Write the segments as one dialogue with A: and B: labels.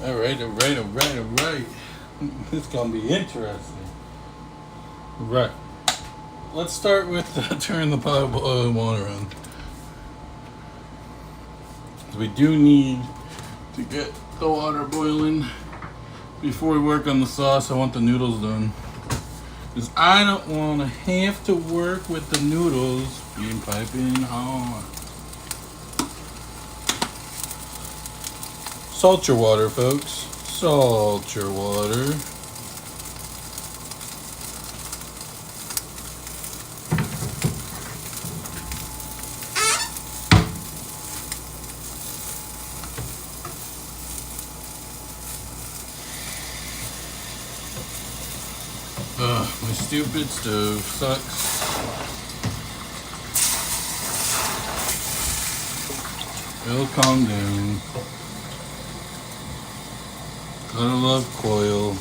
A: Alright. It's gonna be interesting. Right. Let's start with turn the pot of boiling water on. We do need to get the water boiling before we work on the sauce. I want the noodles done, because I don't want to have to work with the noodles being piping hot. Salt your water, folks. Salt your water. Ugh, my stupid stove sucks. It'll calm down. Gotta love coil.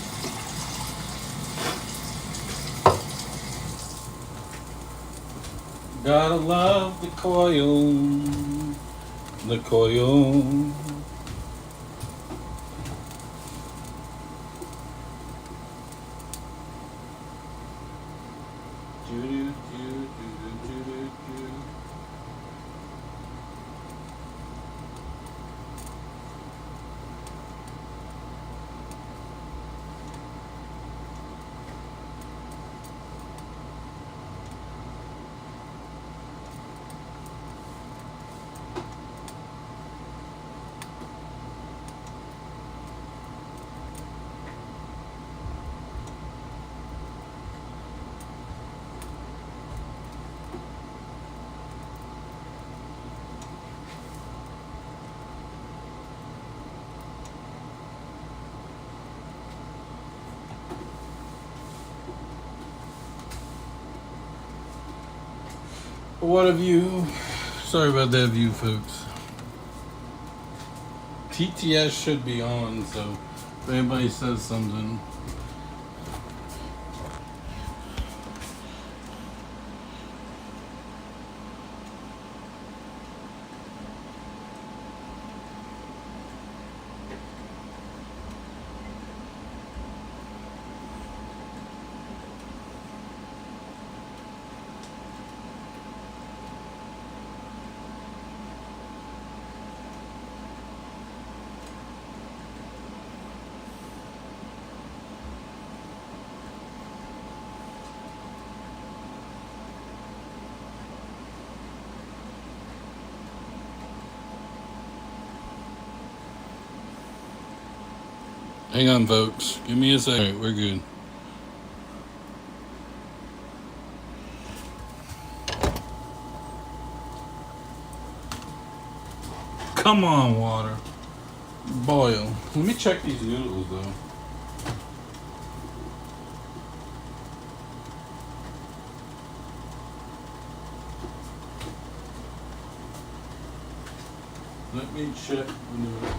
A: Gotta love the coil. The coil. What a view. Sorry about that view, folks. TTS should be on, so if anybody says something. Hang on, folks. Give me a second. Alright, we're good. Come on, water. Boil. Let me check these noodles, though. Let me check the noodles.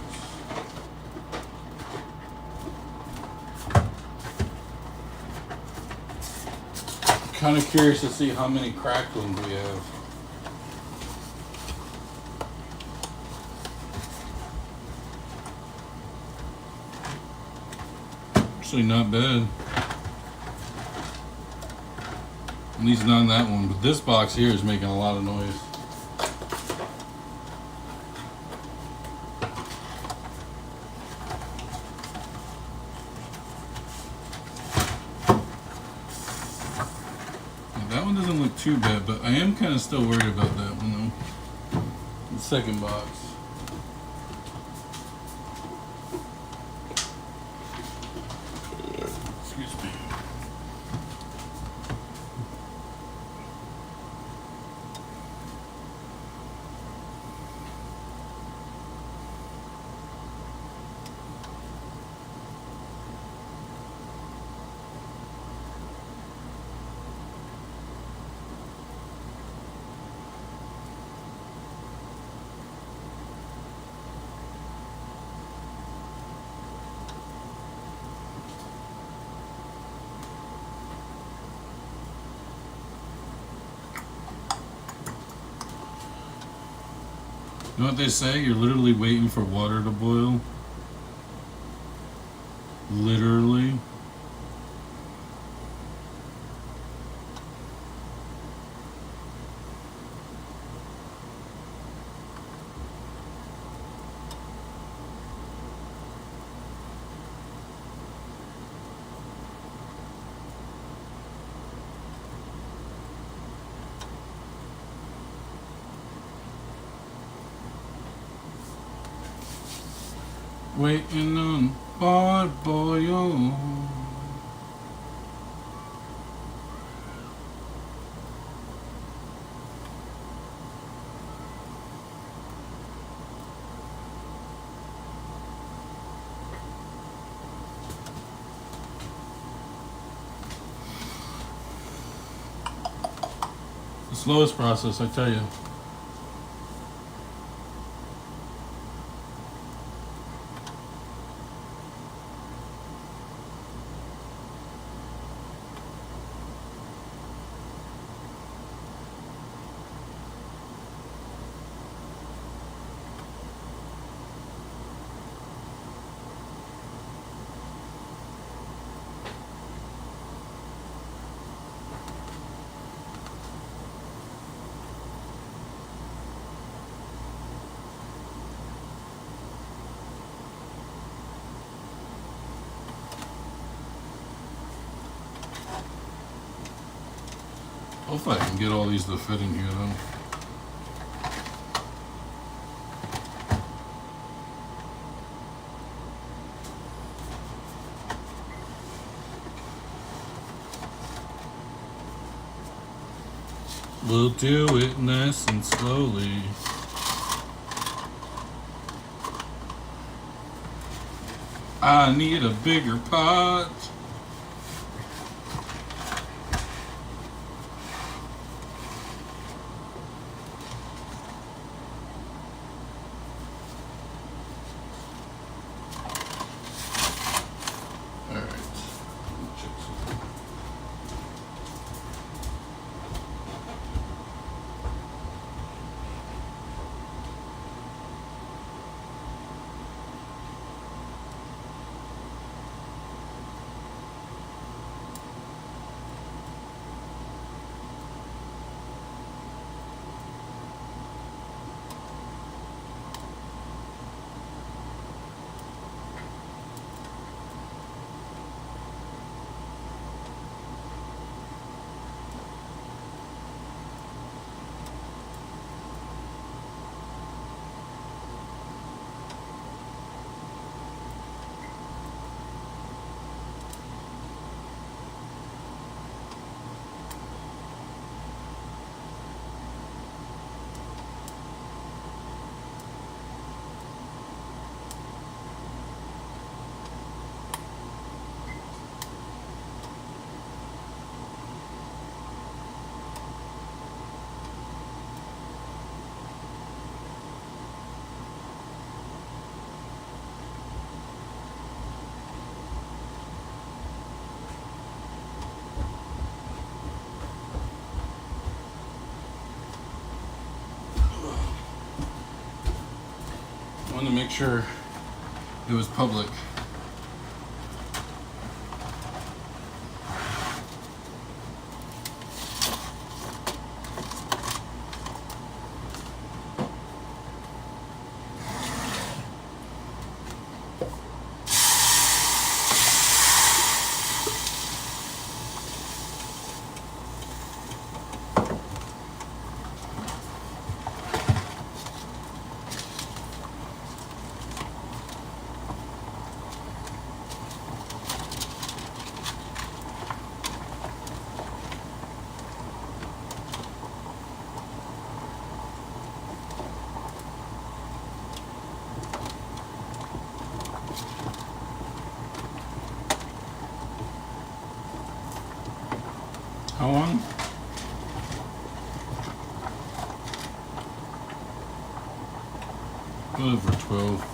A: Kind of curious to see how many cracked ones we have. Actually, not bad. At least not in that one, but this box here is making a lot of noise. That one doesn't look too bad, but I am kind of still worried about that one though. The second box. Excuse me. You know what they say? You're literally waiting for water to boil. Literally. Waiting on hard boil. The slowest process, I tell you. Hopefully I can get all these to fit in here though. We'll do it nice and slowly. I need a bigger pot. I wanted to make sure it was public. How long? Good for 12.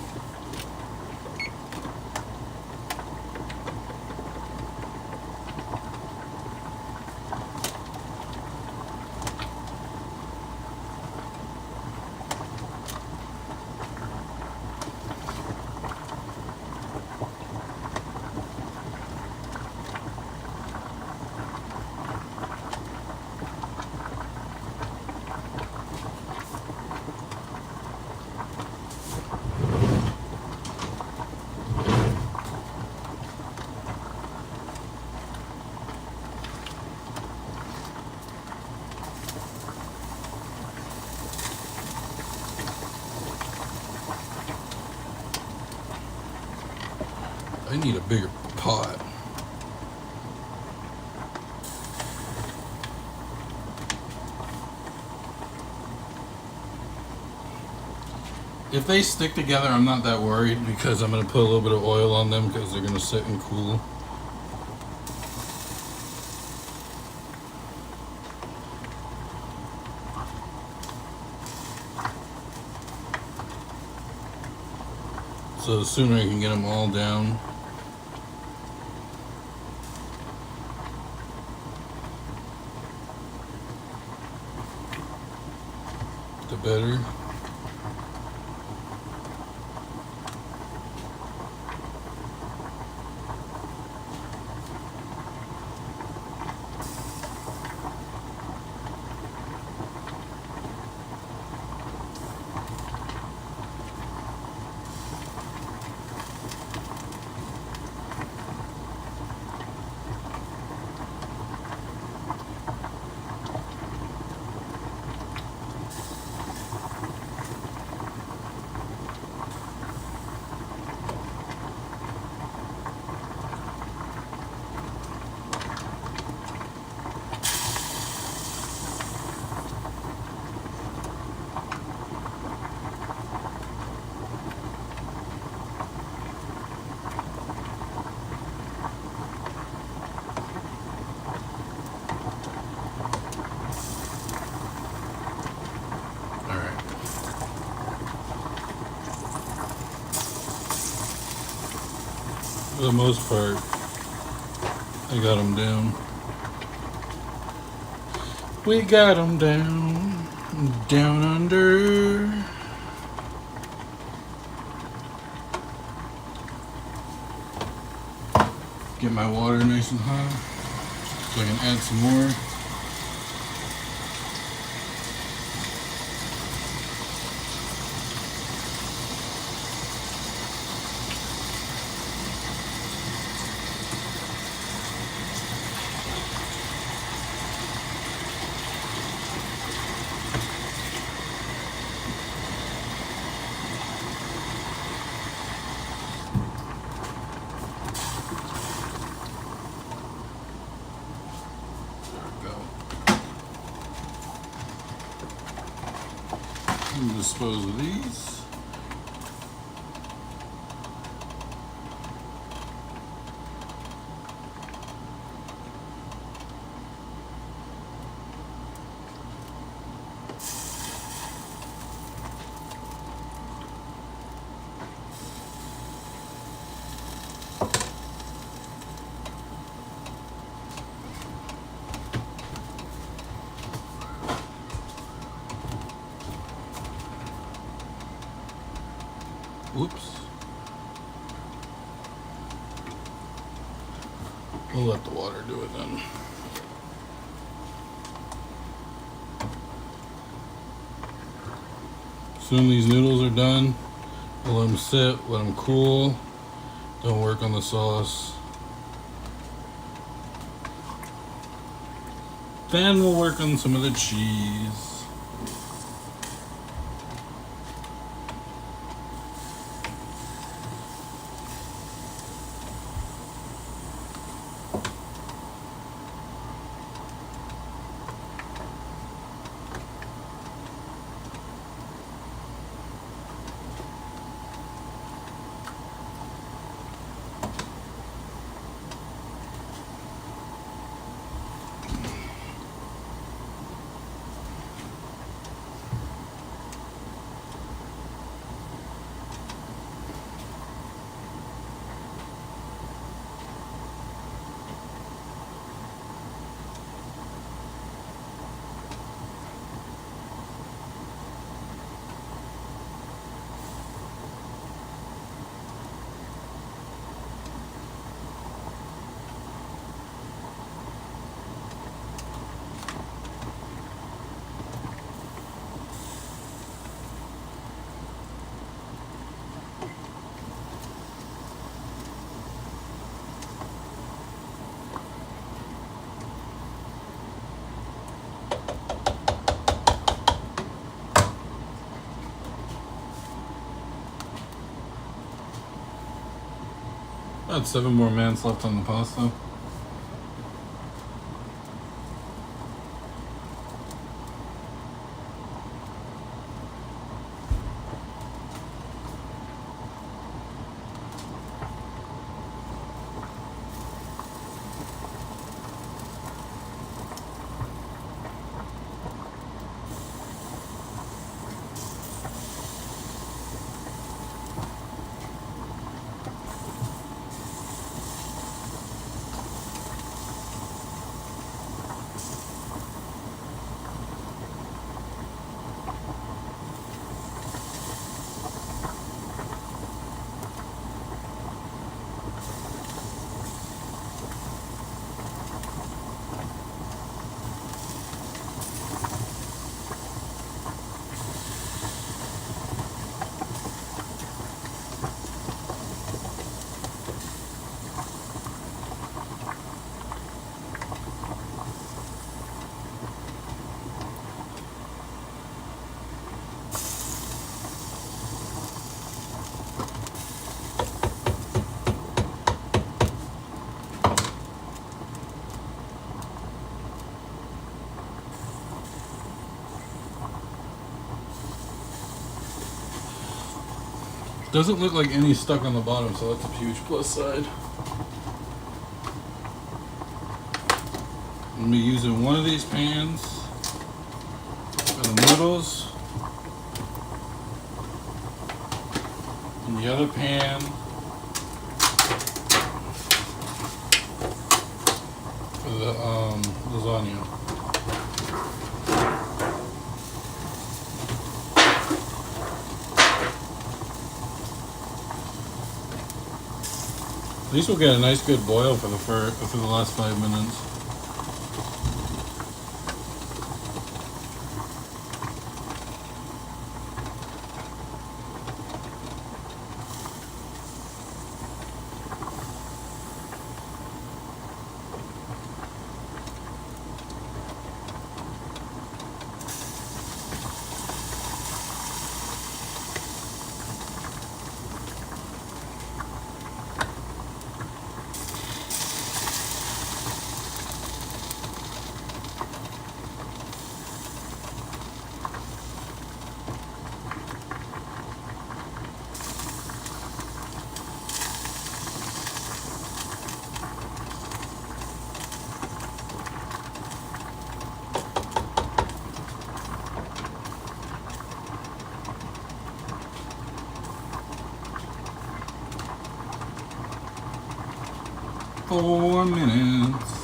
A: need a bigger pot. If they stick together, I'm not that worried because I'm going to put a little bit of oil on them because they're going to sit and cool. So the sooner I can get them all down, the better. For the most part, I got them down. We got them down, down under. Get my water nice and hot so I can add some more. Dispose of these. Oops. We'll let the water do it then. Soon these noodles are done. We'll let them sit, let them cool. Don't work on the sauce. Then we'll work on some of the cheese. Got 7 more minutes left on the pasta. Doesn't look like any stuck on the bottom, so that's a huge plus side. I'm gonna be using one of these pans for the noodles, and the other pan for the lasagna. These will get a nice good boil for the last 5 minutes. Four minutes.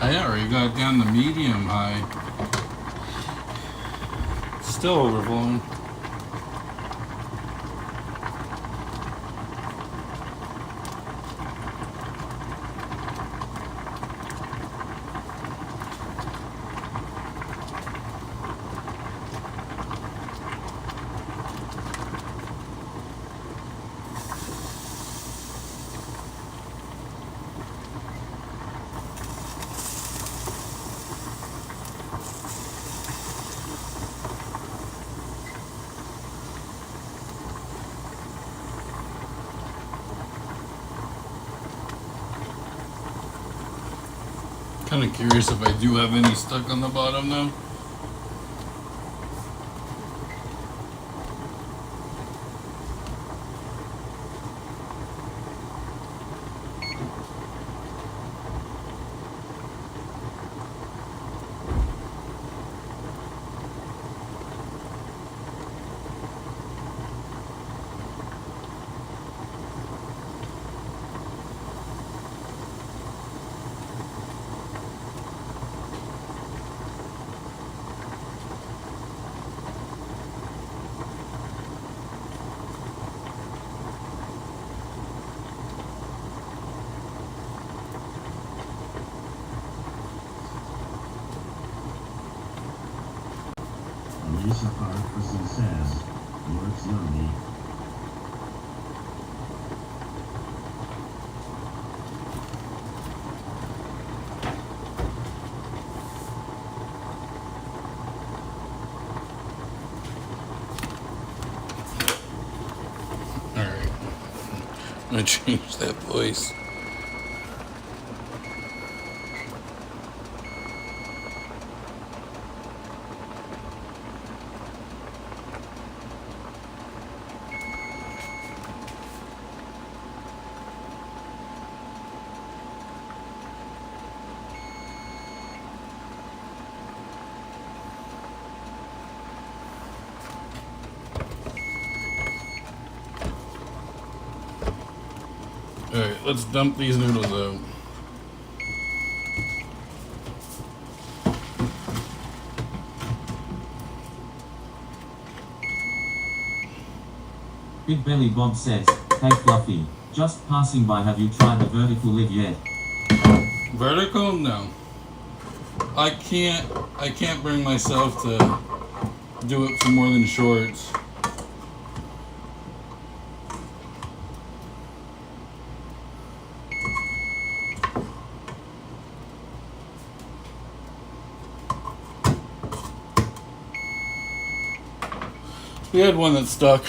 A: I already got down to medium high. Still overflowing. kind of curious if I do have any stuck on the bottom now.
B: Lisa Parkinson says, looks yummy.
A: Alright. I'm gonna change that voice. Alright, let's dump these noodles out.
C: Big Belly Bob says, hey Fluffy, just passing by, have you tried the vertical live yet?
A: Vertical? No. I can't bring myself to do it for more than shorts. We had one that stuck.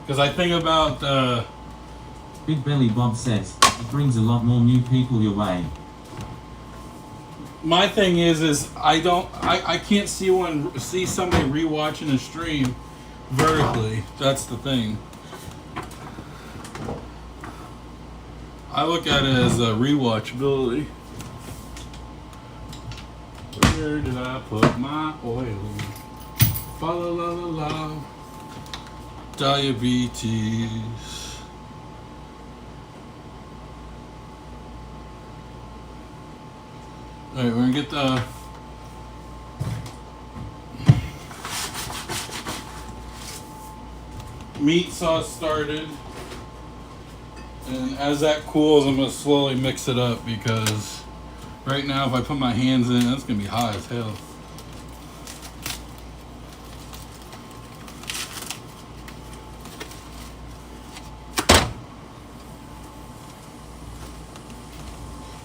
A: Because I think about
C: Big Belly Bob says, it brings a lot more new people your way.
A: my thing is I can't see somebody rewatching a stream vertically. That's the thing. I look at it as a rewatchability. Where did I put my oil? Fa la la la la. Diabetes. Alright, we're gonna get the meat sauce started. And as that cools, I'm gonna slowly mix it up because right now if I put my hands in it, it's gonna be hot as hell.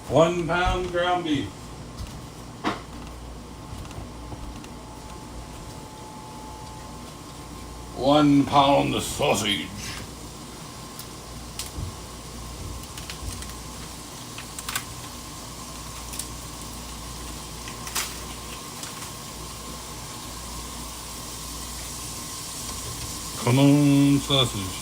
A: One pound ground beef. One pound of sausage. Come on, sausage.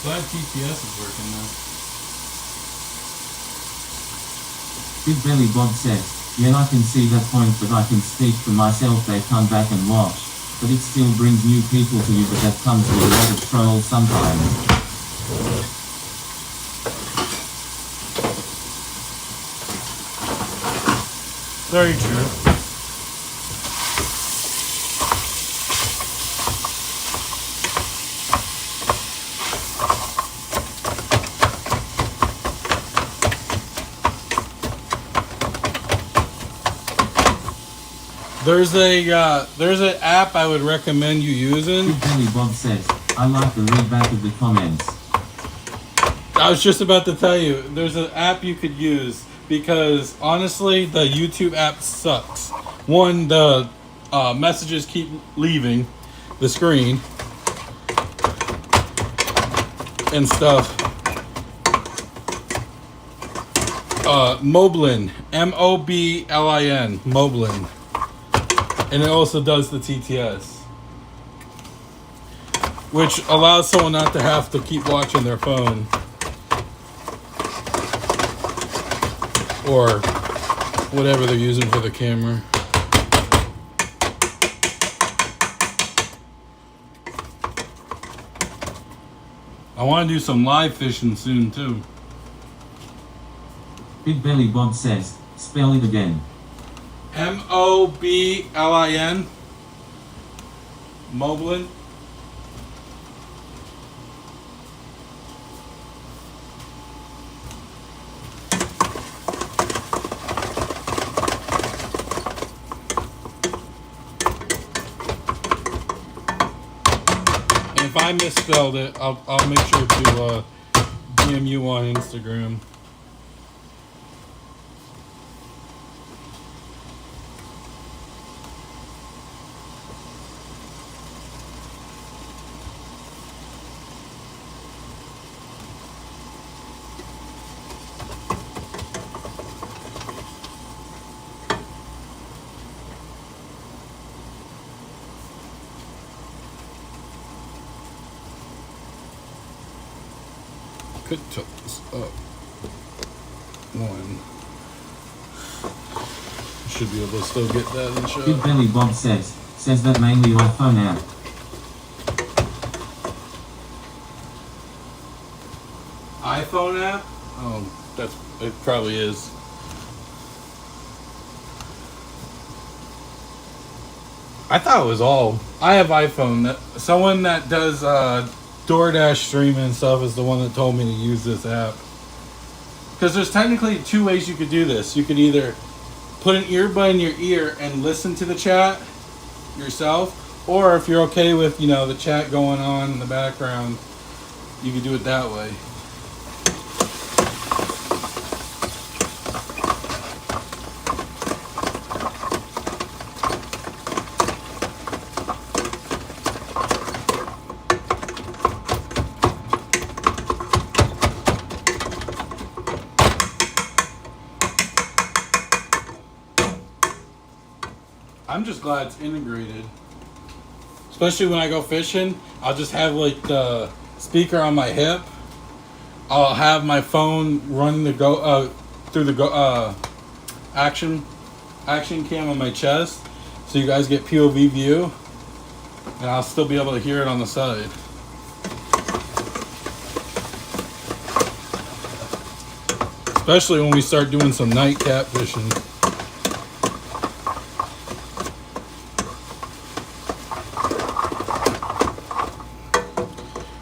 A: Glad GPS is working now.
C: Big Belly Bob says, yeah, I can see that point, but I can speak for myself, they come back and watch. But it still brings new people to you, but that comes with a lot of trolls sometimes.
A: Very true. There's an app I would recommend you using.
C: Big Belly Bob says, I like the read back of the comments.
A: I was just about to tell you, there's an app you could use because honestly, the YouTube app sucks. One, the messages keep leaving the screen and stuff. Moblin, Moblin, Moblin, and it also does the TTS, which allows someone not to have to keep watching their phone or whatever they're using for the camera. I want to do some live fishing soon too.
C: Big Belly Bob says, spell it again.
A: Moblin. Moblin. And if I misspelled it, I'll make sure to DM you on Instagram. Could tuck this up. One. Should be able to still get that in shot.
C: Big Belly Bob says that mainly iPhone app.
A: iPhone app? Oh, it probably is. I thought it was all. I have iPhone. Someone that does DoorDash streaming and stuff is the one that told me to use this app. Because there's technically two ways you could do this. You could either put an earbud in your ear and listen to the chat yourself, or if you're okay with, the chat going on in the background, you could do it that way. I'm just glad it's integrated. Especially when I go fishing, I'll just have like the speaker on my hip. I'll have my phone running through the action cam on my chest, so you guys get POV view, and I'll still be able to hear it on the side. Especially when we start doing some night catfishing.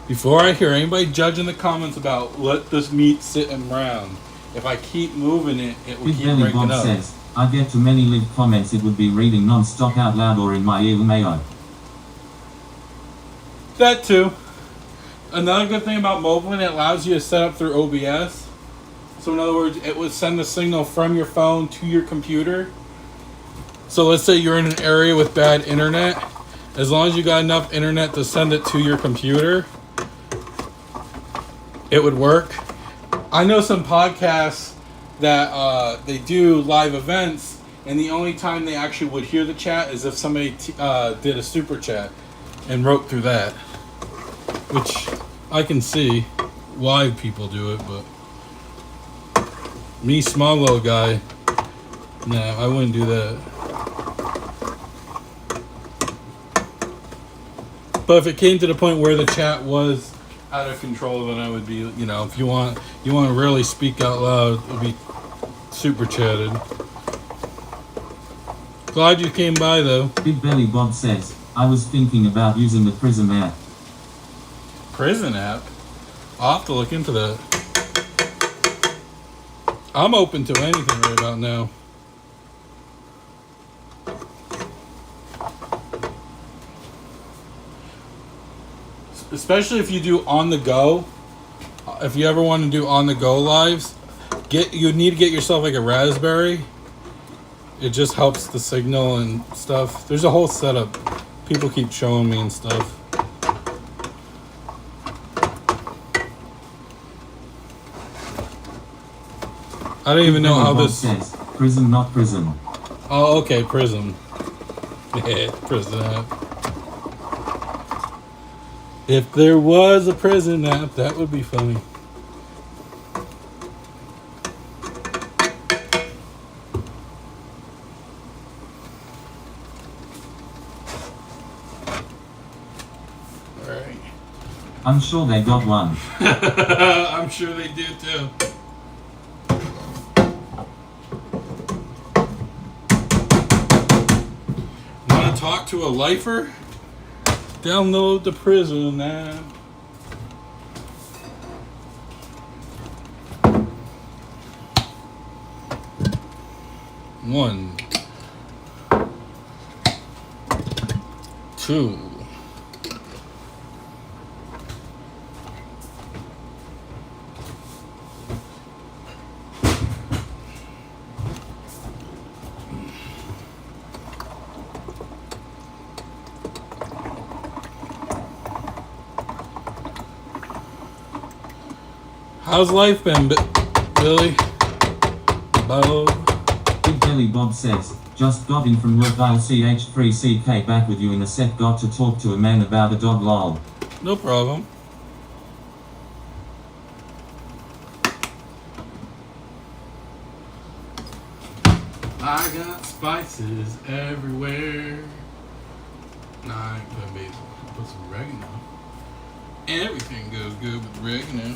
A: Before I hear anybody judge in the comments about let this meat sit and brown, if I keep moving it, it will
C: Big
A: keep
C: Belly
A: breaking
C: Bob
A: up.
C: says, I get too many live comments it would be reading non-stop out loud or in my ear mayo.
A: That too. Another good thing about Moblin, it allows you to set up through OBS. So in other words, it would send the signal from your phone to your computer. So let's say you're in an area with bad internet. As long as you got enough internet to send it to your computer, it would work. I know some podcasts that they do live events, and the only time they actually would hear the chat is if somebody did a super chat and wrote through that, which I can see why people do it, but me, small little guy, no, I wouldn't do that. But if it came to the point where the chat was out of control, then I would be, if you want to really speak out loud, it would be super chatted. Glad you came by though.
C: Big Belly Bob says, I was thinking about using the Prism app.
A: Prison app? I'll have to look into that. I'm open to anything right about now. especially if you do on the go. If you ever want to do on the go lives, you need to get yourself like a Raspberry. It just helps the signal and stuff. There's a whole setup. People keep showing me and stuff. I don't even know how this
C: says. Prism, not prism.
A: Oh, okay, Prism. Yeah, Prison app. If there was a prison app, that would be funny. Alright.
C: I'm sure they got one.
A: I'm sure they do too. Want to talk to a lifer? Download the Prison app. One, two. How's life been, Billy? Bo?
C: Big Belly Bob says, just got in from work. I'll CH3CK back with you in a sec. Got to talk to a man about a dog, lol.
A: No problem. I got spices everywhere. Nah, I ain't putting basil. I'll put some oregano. Everything goes good with oregano.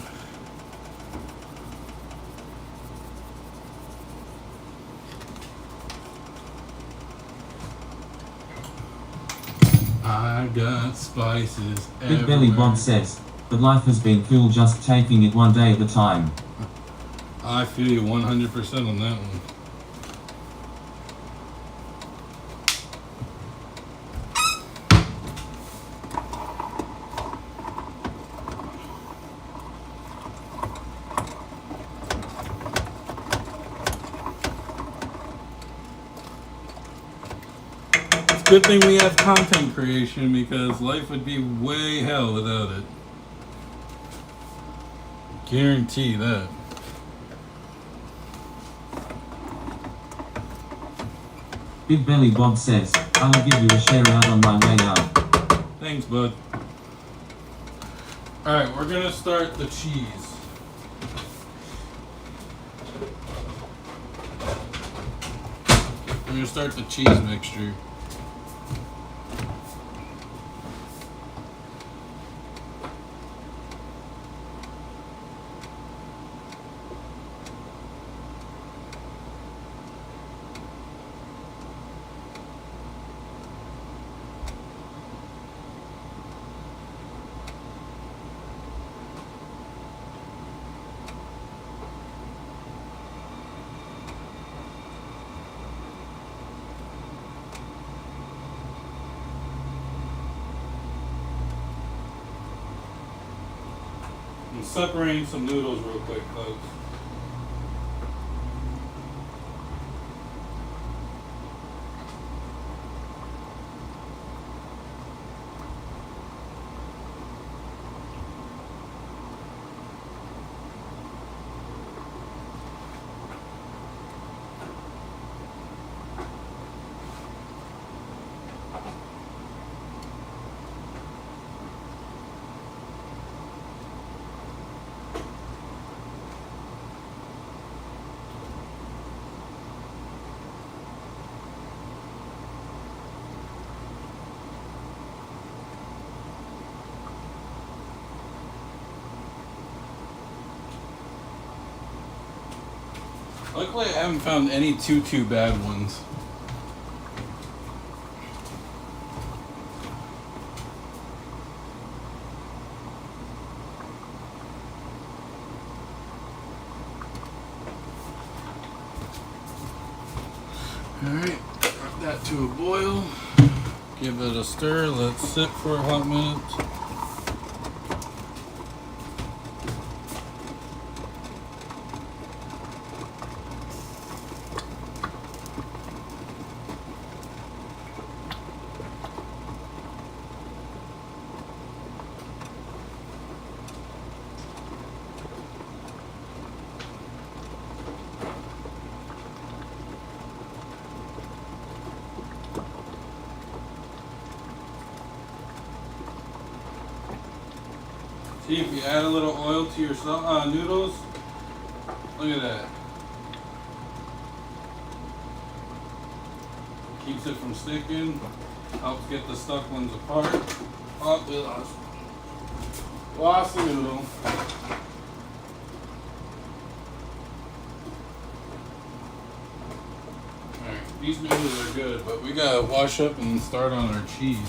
A: I got spices everywhere.
C: Big Belly Bob says, but life has been cool, just taking it one day at a time.
A: I feel you 100% on that one. Good thing we have content creation because life would be way hell without it. Guarantee that.
C: Big Belly Bob says, I'll give you a share out on my way out.
A: Thanks, bud. Alright, we're gonna start the cheese. We're gonna start the cheese mixture. I'm separating some noodles real quick, folks. Luckily, I haven't found any too bad ones. Alright, brought that to a boil. Give it a stir, let it sit for a hot minute. See, if you add a little oil to your noodles, look at that. Keeps it from sticking, helps get the stuck ones apart. Oh, we lost the noodle. Alright, these noodles are good, but we gotta wash up and start on our cheese.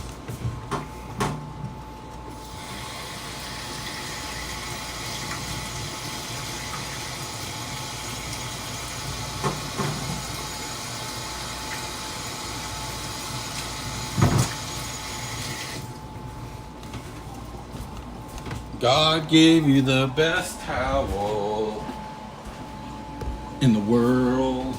A: God gave you the best towel in the world.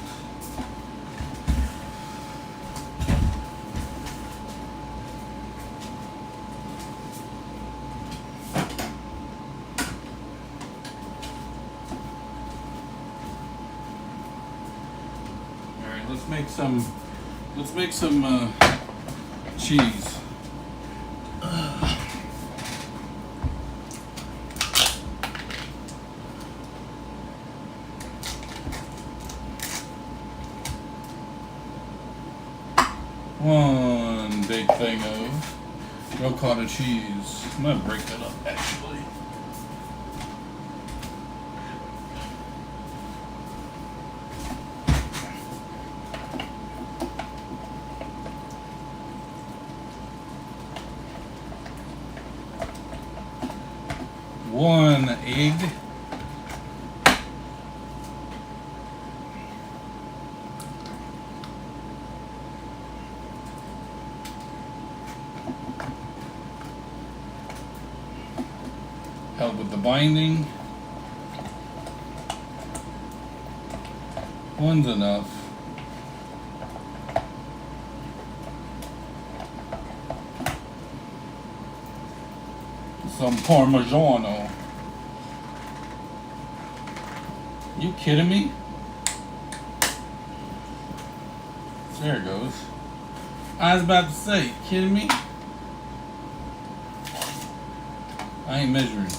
A: All right, let's make some cheese. One big thing of ricotta cheese. I'm gonna break that up actually. One egg. Help with the binding. One's enough. Some Parmigiano. You kidding me? There it goes. I was about to say, kidding me? I ain't measuring.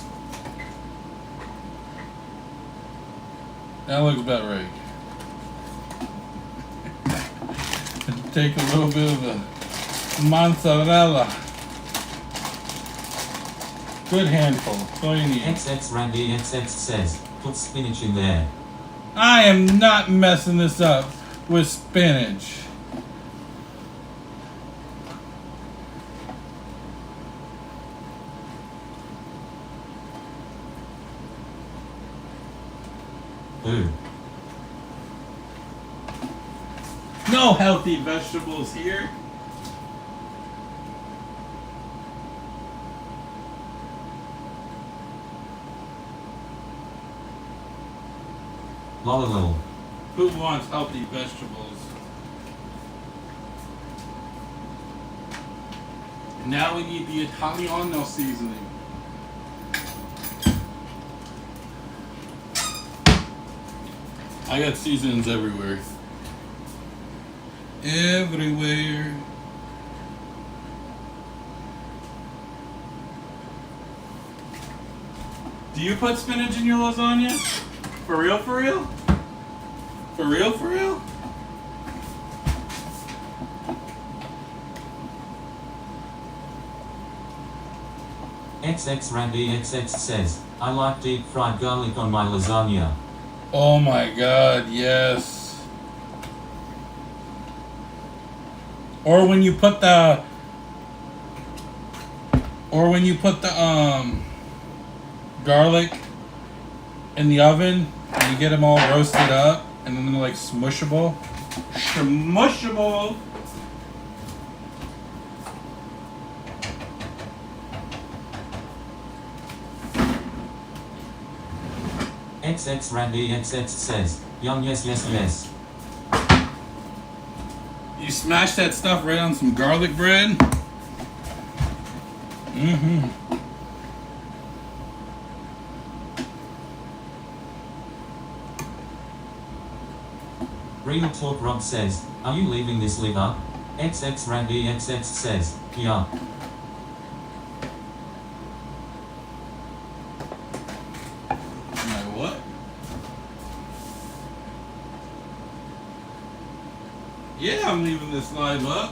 A: That looks about right. Take a little bit of the mozzarella. Good handful. That's all you need.
C: XX Randy XX says, put spinach in there.
A: I am not messing this up with spinach.
C: Ooh.
A: No healthy vegetables here.
C: Lol.
A: Who wants healthy vegetables? Now we need the Italiano seasoning. I got seasonings everywhere. Everywhere. Do you put spinach in your lasagna? For real, for real? For real, for real?
C: XX Randy XX says, I like deep fried garlic on my lasagna.
A: Oh my god, yes. Or when you put the garlic in the oven and you get them all roasted up and then they're like smushable. Smushable.
C: XX Randy XX says, yum yes yes yes.
A: You smash that stuff right on some garlic bread. Mm-hmm.
C: Real Talk Rob says, are you leaving this liver? XX Randy XX says, yeah.
A: Yeah, I'm leaving this live up.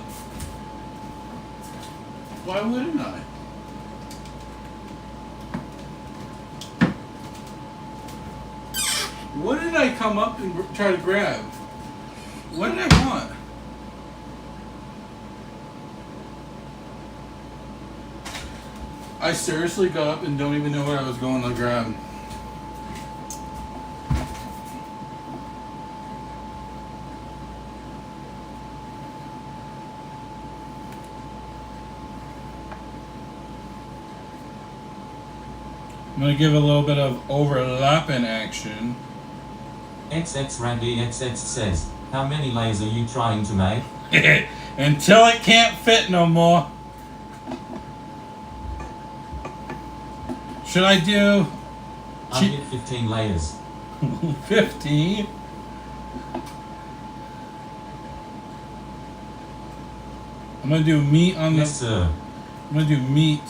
A: Why wouldn't I? What did I come up and try to grab? What did I want? I seriously got up and don't even know what I was going to grab. I'm going to give a little bit of overlapping action.
C: XX Randy XX says, how many layers are you trying to make?
A: Until it can't fit no more. Should I do...
C: I did 15 layers.
A: 15? I'm going to do meat on
C: Yes, sir.
A: I'm going to do meat.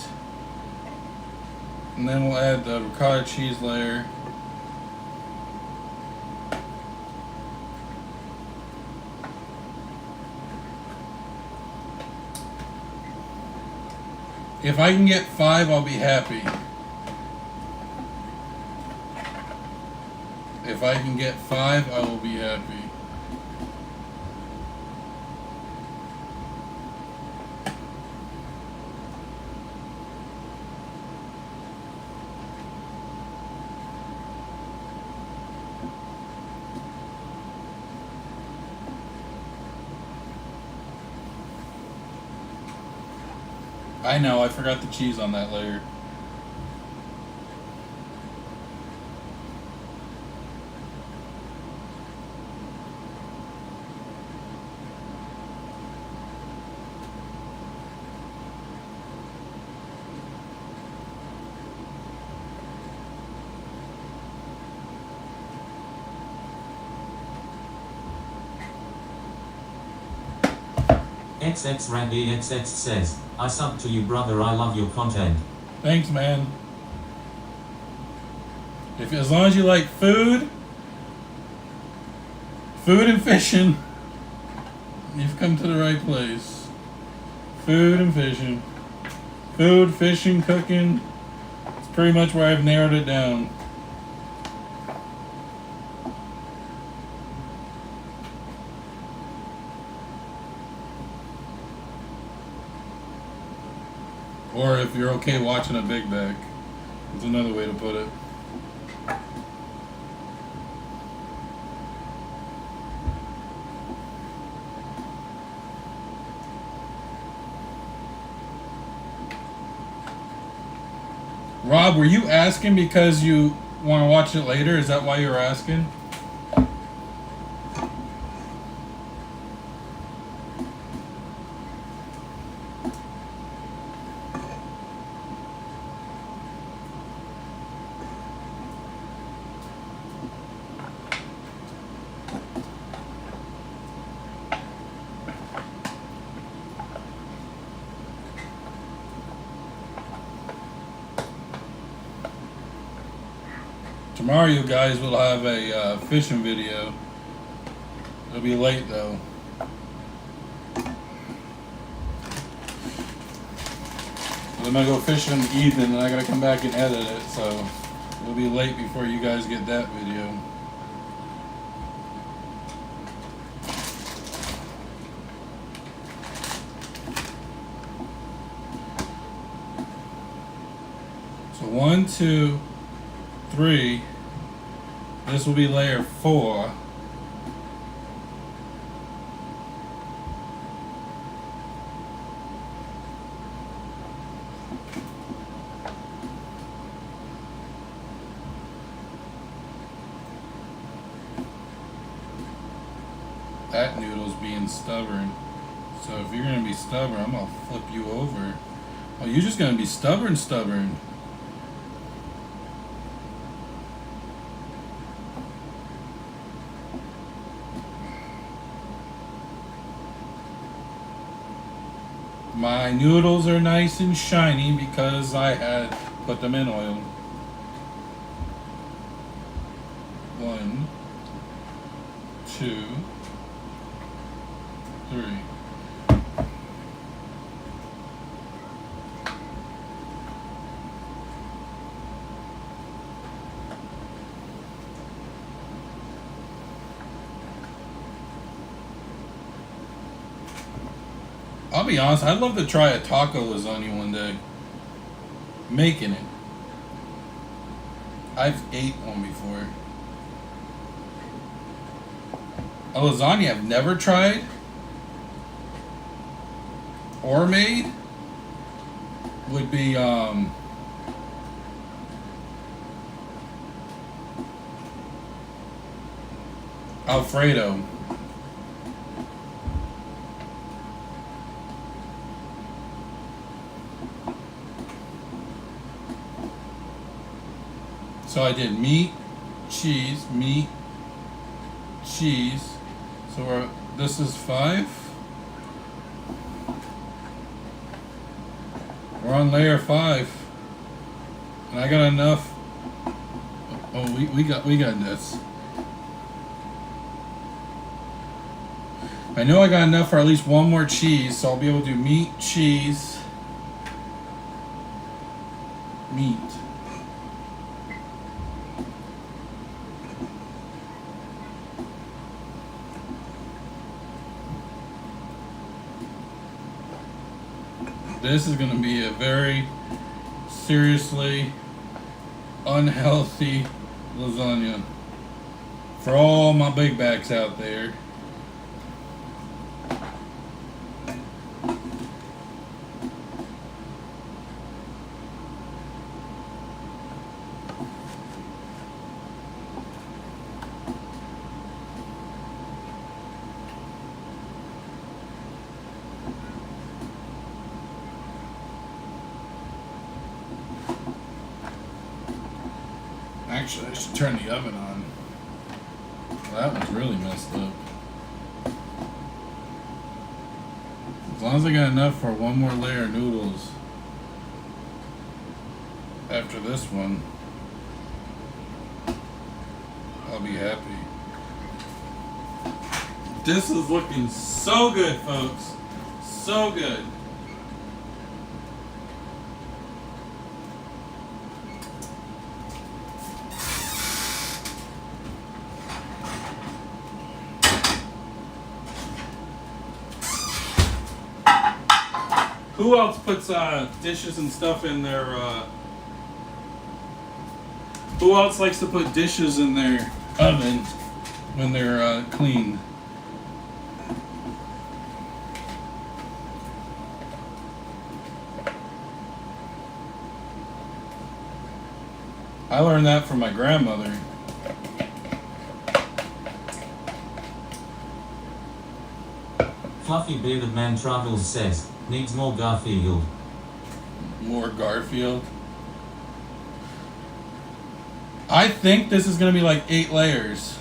A: And then we'll add the ricotta cheese layer. If I can get 5, I'll be happy. If I can get 5, I will be happy. I know, I forgot the cheese on that layer.
C: XX Randy XX says, I sub to you brother, I love your content.
A: Thanks, man. As long as you like food and fishing, you've come to the right place. Food and fishing. Food, fishing, cooking. It's pretty much where I've narrowed it down. Or if you're okay watching a big back. That's another way to put it. Rob, were you asking because you want to watch it later? Is that why you were asking? Tomorrow you guys will have a fishing video. It'll be late though. I'm gonna go fishing in the evening and I gotta come back and edit it, so it'll be late before you guys get that video. So 1, 2, 3. This will be layer 4. That noodle's being stubborn. So if you're gonna be stubborn, I'm gonna flip you over. Oh, you're just gonna be stubborn. My noodles are nice and shiny because I had put them in oil. 1, 2, 3. I'll be honest, I'd love to try a taco lasagna one day. Making it. I've ate one before. A lasagna I've never tried or made would be Alfredo. So I did meat, cheese, So this is 5. We're on layer 5, and I got enough. Oh, we got this. I know I got enough for at least one more cheese, so I'll be able to do meat, cheese, meat. This is going to be a very seriously unhealthy lasagna for all my big backs out there. Actually, I should turn the oven on. That one's really messed up. As long as I got enough for one more layer of noodles after this one, I'll be happy. This is looking so good, folks. So good. Who else puts dishes and stuff in their, who else likes to put dishes in their oven when they're clean? I learned that from my grandmother.
C: Fluffy Bearded Man Travels says, needs more Garfield.
A: More Garfield. I think this is going to be like 8 layers.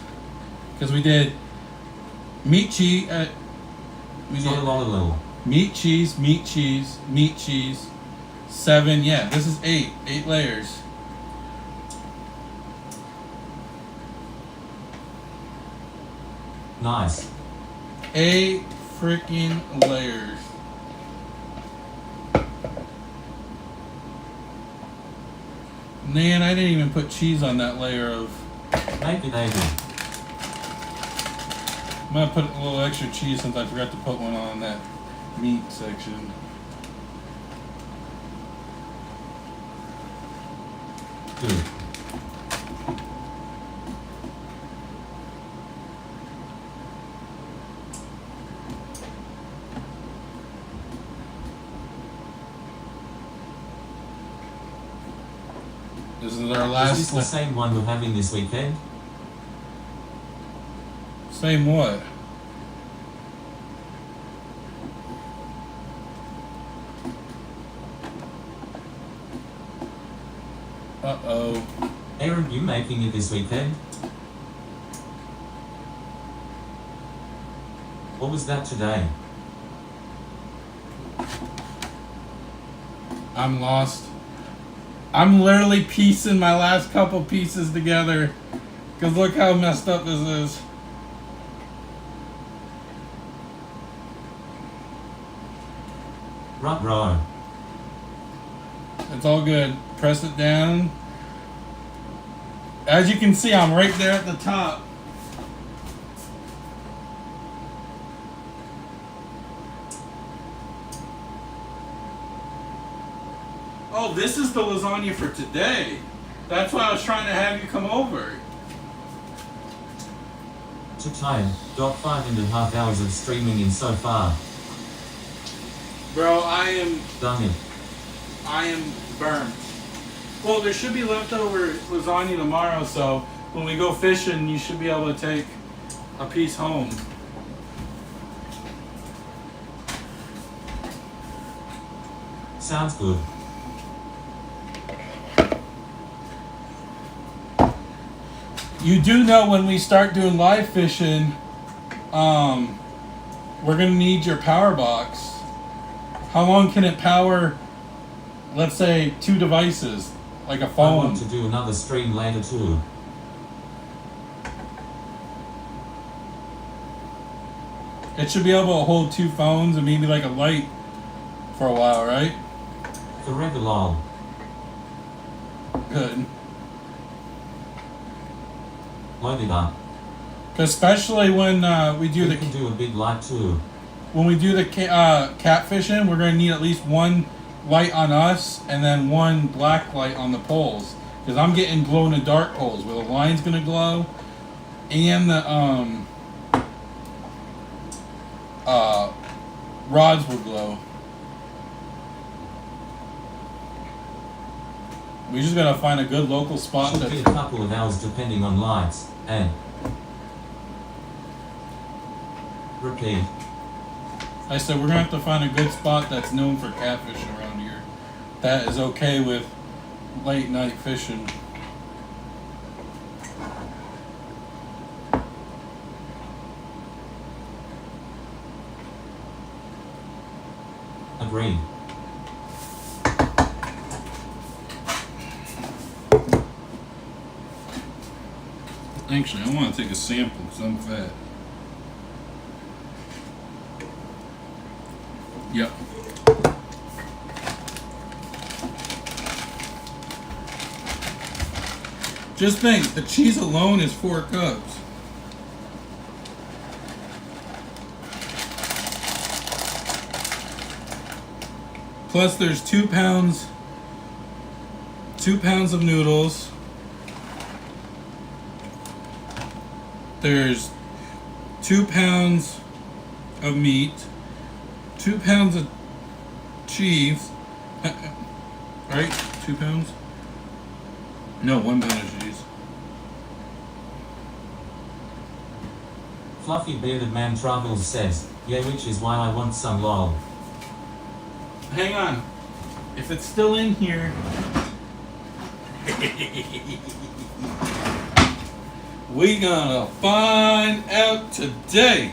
A: Because we did meat, cheese, meat, cheese, meat, cheese, meat, cheese. 7, yeah, this is 8. 8 layers.
C: Nice.
A: 8 freaking layers. Man, I didn't even put cheese on that layer of...
C: Make it 80.
A: I'm going to put a little extra cheese since I forgot to put one on that meat section.
C: Good.
A: This is our last...
C: Is this the same one we're having this weekend?
A: Same what? Uh-oh.
C: Aaron, you making it this weekend? What was that today?
A: I'm lost. I'm literally piecing my last couple pieces together. Because look how messed up this is.
C: Ruh-roh.
A: It's all good. Press it down. As you can see, I'm right there at the top. Oh, this is the lasagna for today. That's why I was trying to have you come over.
C: To time, 5.5 hours of streaming in so far.
A: Bro,
C: Done it.
A: I am burnt. Well, there should be leftover lasagna tomorrow, so when we go fishing, you should be able to take a piece home.
C: Sounds good.
A: You do know when we start doing live fishing, we're gonna need your power box. How long can it power, let's say, 2 devices, like a
C: I
A: phone?
C: want to do another stream later too.
A: It should be able to hold 2 phones and maybe like a light for a while, right?
C: Forever lol.
A: Good.
C: Load it up.
A: Especially when we do
C: We can do a big light too.
A: when we do the catfishing, we're gonna need at least 1 light on us and then 1 black light on the poles. Because I'm getting glow in the dark poles where the line's gonna glow and the rods will glow. We just gotta find a good local spot
C: Should be a couple of hours depending on lights, and repeat.
A: I said we're gonna have to find a good spot that's known for catfishing around here. That is okay with late night fishing.
C: Agreed.
A: Actually, I want to take a sample because I'm fat. Yep. Just think, the cheese alone is 4 cups. Plus there's 2 pounds of noodles. There's 2 pounds of meat, 2 pounds of cheese, right? 2 pounds? No, 1 pound of cheese.
C: Fluffy Bearded Man Troubles says, yeah, which is why I want some lol.
A: Hang on. If it's still in here. We gonna find out today.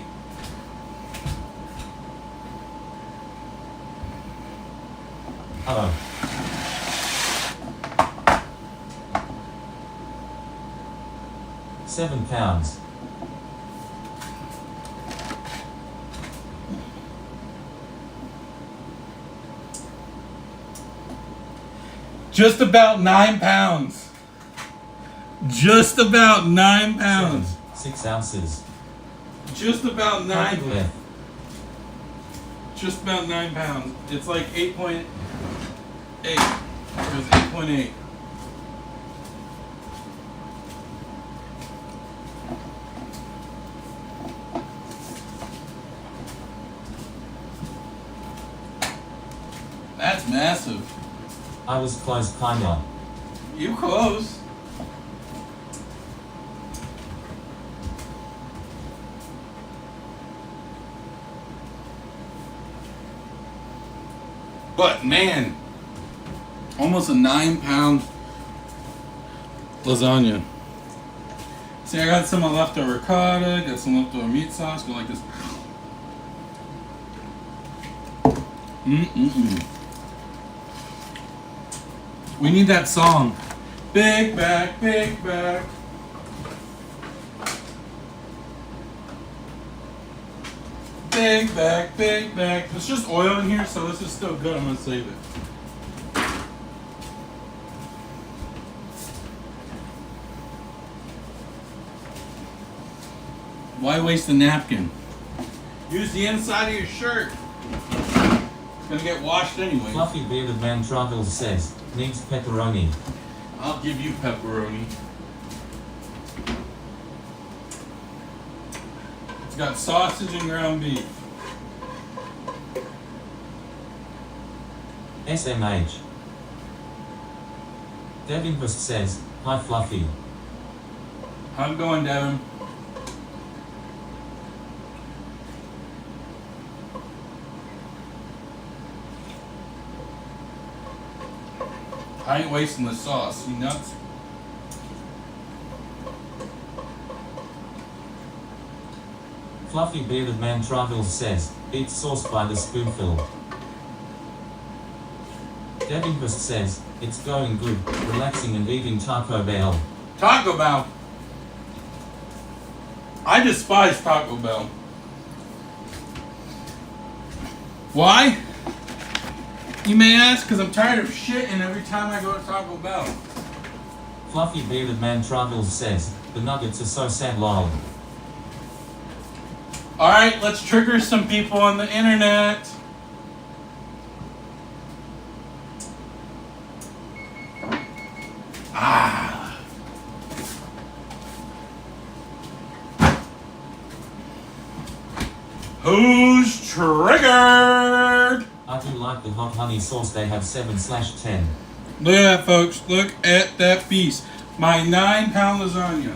C: Oh. £7.
A: Just about 9 pounds. Just about 9 pounds.
C: 6 ounces.
A: Just about 9.
C: Left.
A: Just about 9 pounds. It's like 8.8. It was 8.8. That's massive.
C: I was close, kinda.
A: You close. But man, almost a 9-pound lasagna. See, I got some leftover ricotta, got some leftover meat sauce, go like this. We need that song. Big back, big back. big bag, big bag. It's just oil in here, so this is still good. I'm gonna save it. Why waste a napkin? Use the inside of your shirt. It's gonna get washed anyway.
C: Fluffy Bearded Man Travels says, needs pepperoni.
A: I'll give you pepperoni. It's got sausage and ground beef.
C: SMH. Devinvest says, hi Fluffy.
A: How's it going, Devin? I ain't wasting the sauce. You nuts?
C: Fluffy Bearded Man Travels says, eat sauce by the spoonful. Devinvest says, it's going good, relaxing and eating Taco Bell.
A: Taco Bell. I despise Taco Bell. Why? You may ask, because I'm tired of shitting every time I go to Taco Bell.
C: Fluffy Bearded Man Travels says, the nuggets are so sad lol.
A: Alright, let's trigger some people on the internet. Who's triggered?
C: I do like the hot honey sauce, they have 7/10.
A: Look at that, folks. Look at that beast. My 9-pound lasagna.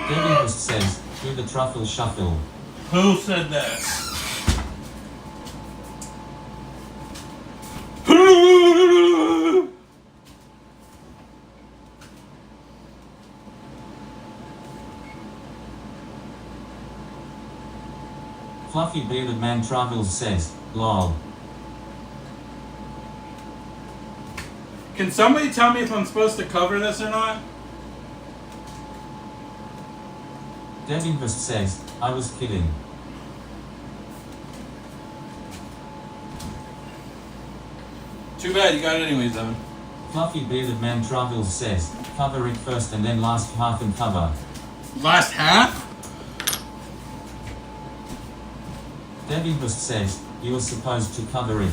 C: Devinvest says, do the truffle shuffle.
A: Who said that?
C: Fluffy Bearded Man Travels says, lol.
A: Can somebody tell me if I'm supposed to cover this or not?
C: Devinvest says, I was kidding.
A: Too bad, you got it anyways, Evan.
C: Fluffy Bearded Man Travels says, cover it first and then last half and cover.
A: Last half?
C: Devinvest says, you are supposed to cover it.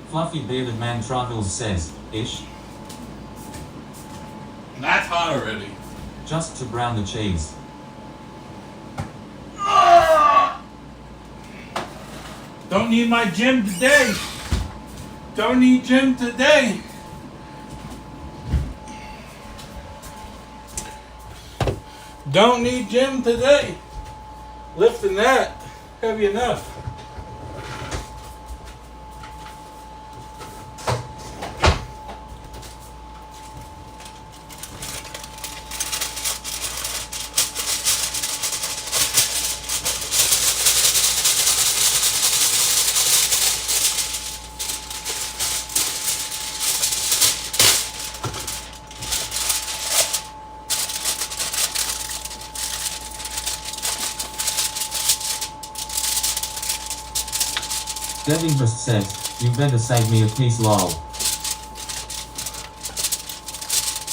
C: Fluffy Bearded Man Travels says, ish.
A: That's hot already.
C: Just to brown the cheese.
A: Don't need my gym today. Don't need gym today. Don't need gym today. Lifting that heavy enough.
C: Devinvest says, you better save me a piece lol.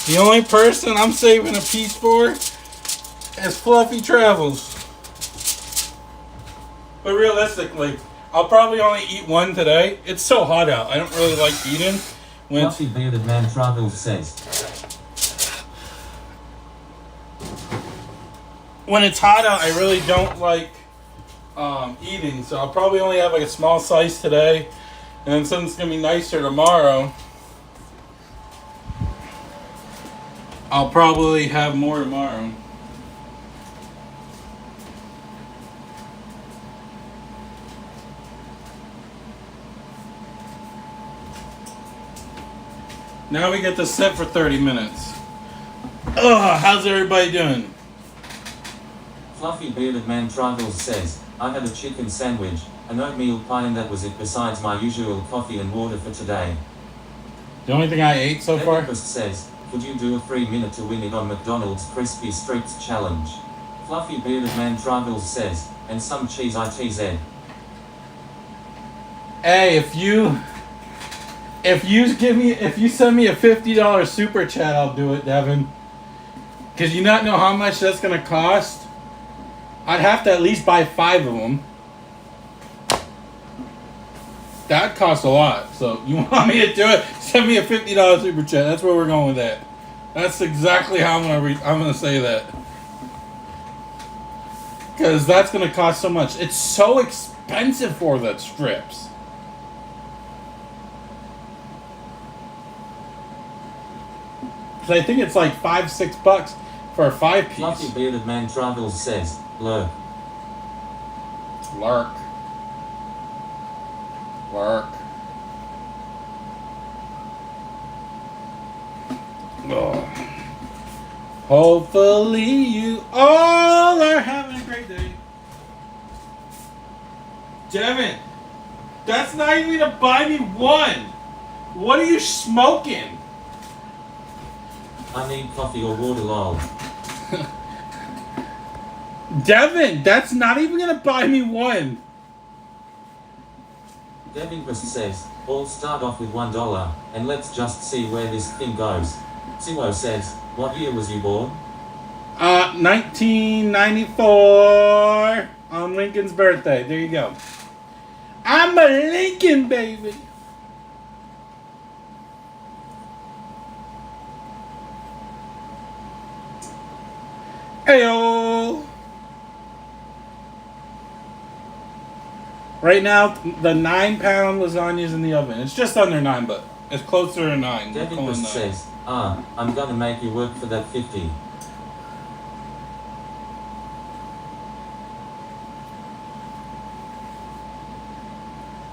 A: The only person I'm saving a piece for is Fluffy Travels. But realistically, I'll probably only eat one today. It's so hot out. I don't really like eating when it's...
C: Fluffy Bearded Man Travels says,
A: when it's hot out, I really don't like eating. So I'll probably only have like a small slice today. And then since it's going to be nicer tomorrow, I'll probably have more tomorrow. Now we get to sit for 30 minutes. Ugh, how's everybody doing?
C: Fluffy Bearded Man Travels says, I had a chicken sandwich, an oatmeal pie and that was it besides my usual coffee and water for today.
A: The only thing I ate so far?
C: Devinvest says, Could you do a free minute to win it on McDonald's Crispy Streets Challenge? Fluffy Bearded Man Tribals says, and some cheese ITZ.
A: Hey, if you send me a $50 super chat, I'll do it, Devin. Cause you not know how much that's gonna cost. I'd have to at least buy 5 of them. That costs a lot. So you want me to do it? Send me a $50 super chat. That's where we're going with that. That's exactly how I'm gonna say that. Cause that's gonna cost so much. It's so expensive for the strips. Cause I think it's like $5-6 for a 5-piece.
C: Fluffy Bearded Man Tribals says, lurk.
A: Lark. Oh. Hopefully you all are having a great day. Devin, that's not even gonna buy me one. What are you smoking?
C: I need coffee or water, lol.
A: Devin, that's not even gonna buy me one.
C: Devin says, all start off with $1, and let's just see where this thing goes. Siwo says, what year was you born?
A: 1994 on Lincoln's birthday. There you go. I'm a Lincoln baby. Heyo. Right now, the 9-pound lasagna's in the oven. It's just under 9, but it's closer to 9.
C: Devin says, I'm gonna make you work for that 50.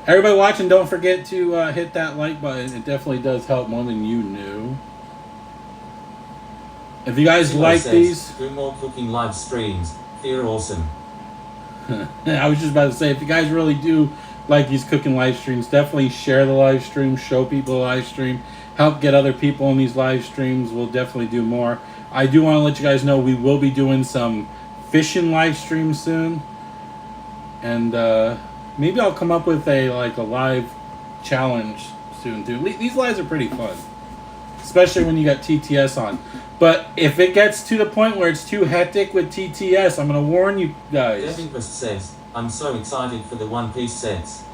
A: Everybody watching, don't forget to hit that like button. It definitely does help more than you knew. If you guys like these...
C: Do more cooking live streams. They're awesome.
A: I was just about to say, if you guys really do like these cooking live streams, definitely share the live stream, show people the live stream, help get other people in these live streams. We'll definitely do more. I do want to let you guys know we will be doing some fishing live streams soon. And maybe I'll come up with a live challenge soon too. These lives are pretty fun, especially when you got TTS on. But if it gets to the point where it's too hectic with TTS, I'm going to warn you guys.
C: Devin says, I'm so excited for the One Piece sets.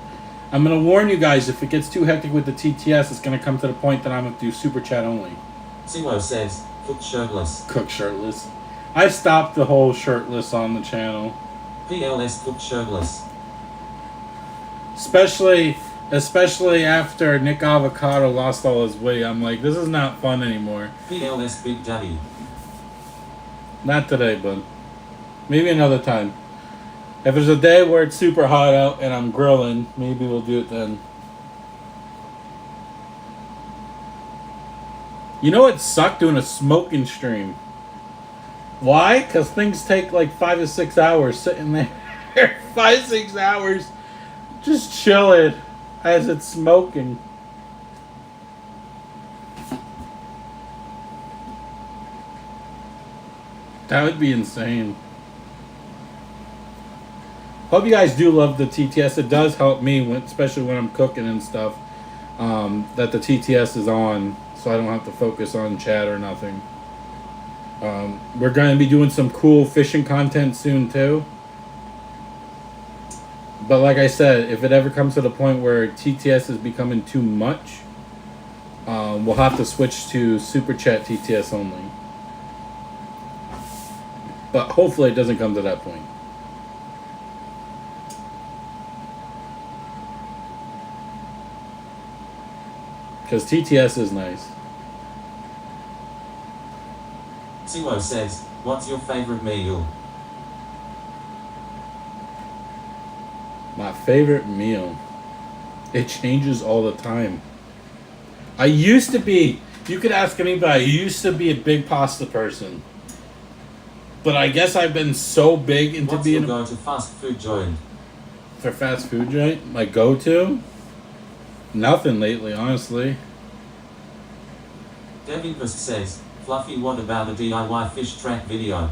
A: I'm going to warn you guys, if it gets too hectic with the TTS, it's going to come to the point that I'm going to do super chat only.
C: Siwo says, cook shirtless.
A: Cook shirtless. I stopped the whole shirtless on the channel.
C: PLS cook shirtless.
A: Especially after Nick Avocado lost all his weight. I'm like, this is not fun anymore.
C: PLS Big Daddy.
A: Not today, bud. Maybe another time. If there's a day where it's super hot out and I'm grilling, maybe we'll do it then. You know what sucked doing a smoking stream? Why? Because things take like 5 to 6 hours sitting there. 5 to 6 hours just chilling as it's smoking. That would be insane. Hope you guys do love the TTS. It does help me, especially when I'm cooking and stuff, that the TTS is on, so I don't have to focus on chat or nothing. We're going to be doing some cool fishing content soon too. But like I said, if it ever comes to the point where TTS is becoming too much, we'll have to switch to Super Chat TTS only. But hopefully it doesn't come to that point. Because TTS is nice.
C: Siwo says, what's your favorite meal?
A: My favorite meal. It changes all the time. I used to be, you could ask anybody, I used to be a big pasta person. But I guess I've been so big into
C: What's
A: being
C: your go-to fast food joint?
A: For fast food joint, my go-to? Nothing lately, honestly.
C: Devinquist says, Fluffy, what about a DIY fish track video?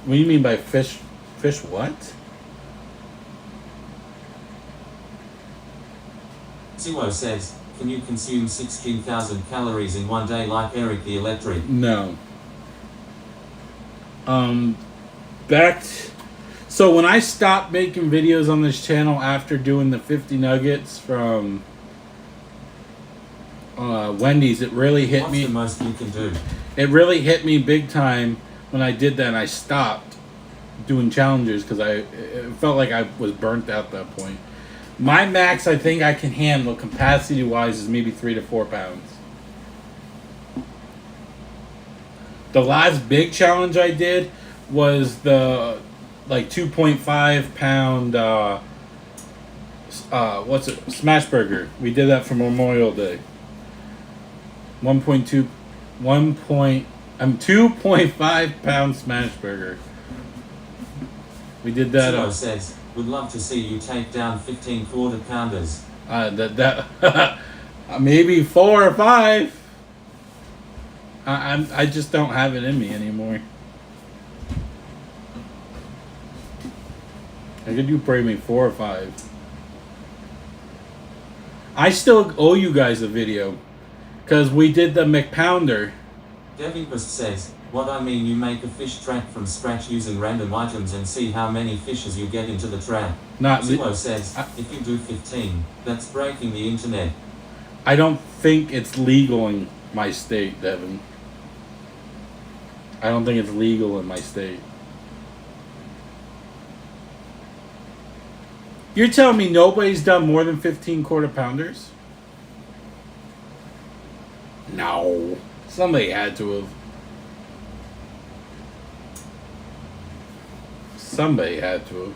A: What do you mean by fish? Fish what?
C: Siwo says, can you consume 16,000 calories in one day like Eric the Electric?
A: No. So when I stopped making videos on this channel after doing the 50 nuggets from Wendy's, it really hit
C: What's
A: me.
C: the most you can do?
A: It really hit me big time when I did that, and I stopped doing challenges because it felt like I was burnt out at that point. My max I think I can handle capacity wise is maybe 3 to 4 pounds. The last big challenge I did was the like 2.5 pound smash burger. We did that for Memorial Day. 2.5 pound smash burger. We did that.
C: Siwo says, would love to see you take down 15 quarter pounders.
A: Maybe 4 or 5. I just don't have it in me anymore. I could do probably 4 or 5. I still owe you guys a video because we did the McPounder.
C: Devinquist says, what I mean, you make a fish trap from scratch using random items and see how many fishes you get into the trap. Siwo says, if you do 15, that's breaking the internet.
A: I don't think it's legal in my state, Devin. I don't think it's legal in my state. You're telling me nobody's done more than 15 quarter pounders? No. Somebody had to have. Somebody had to have.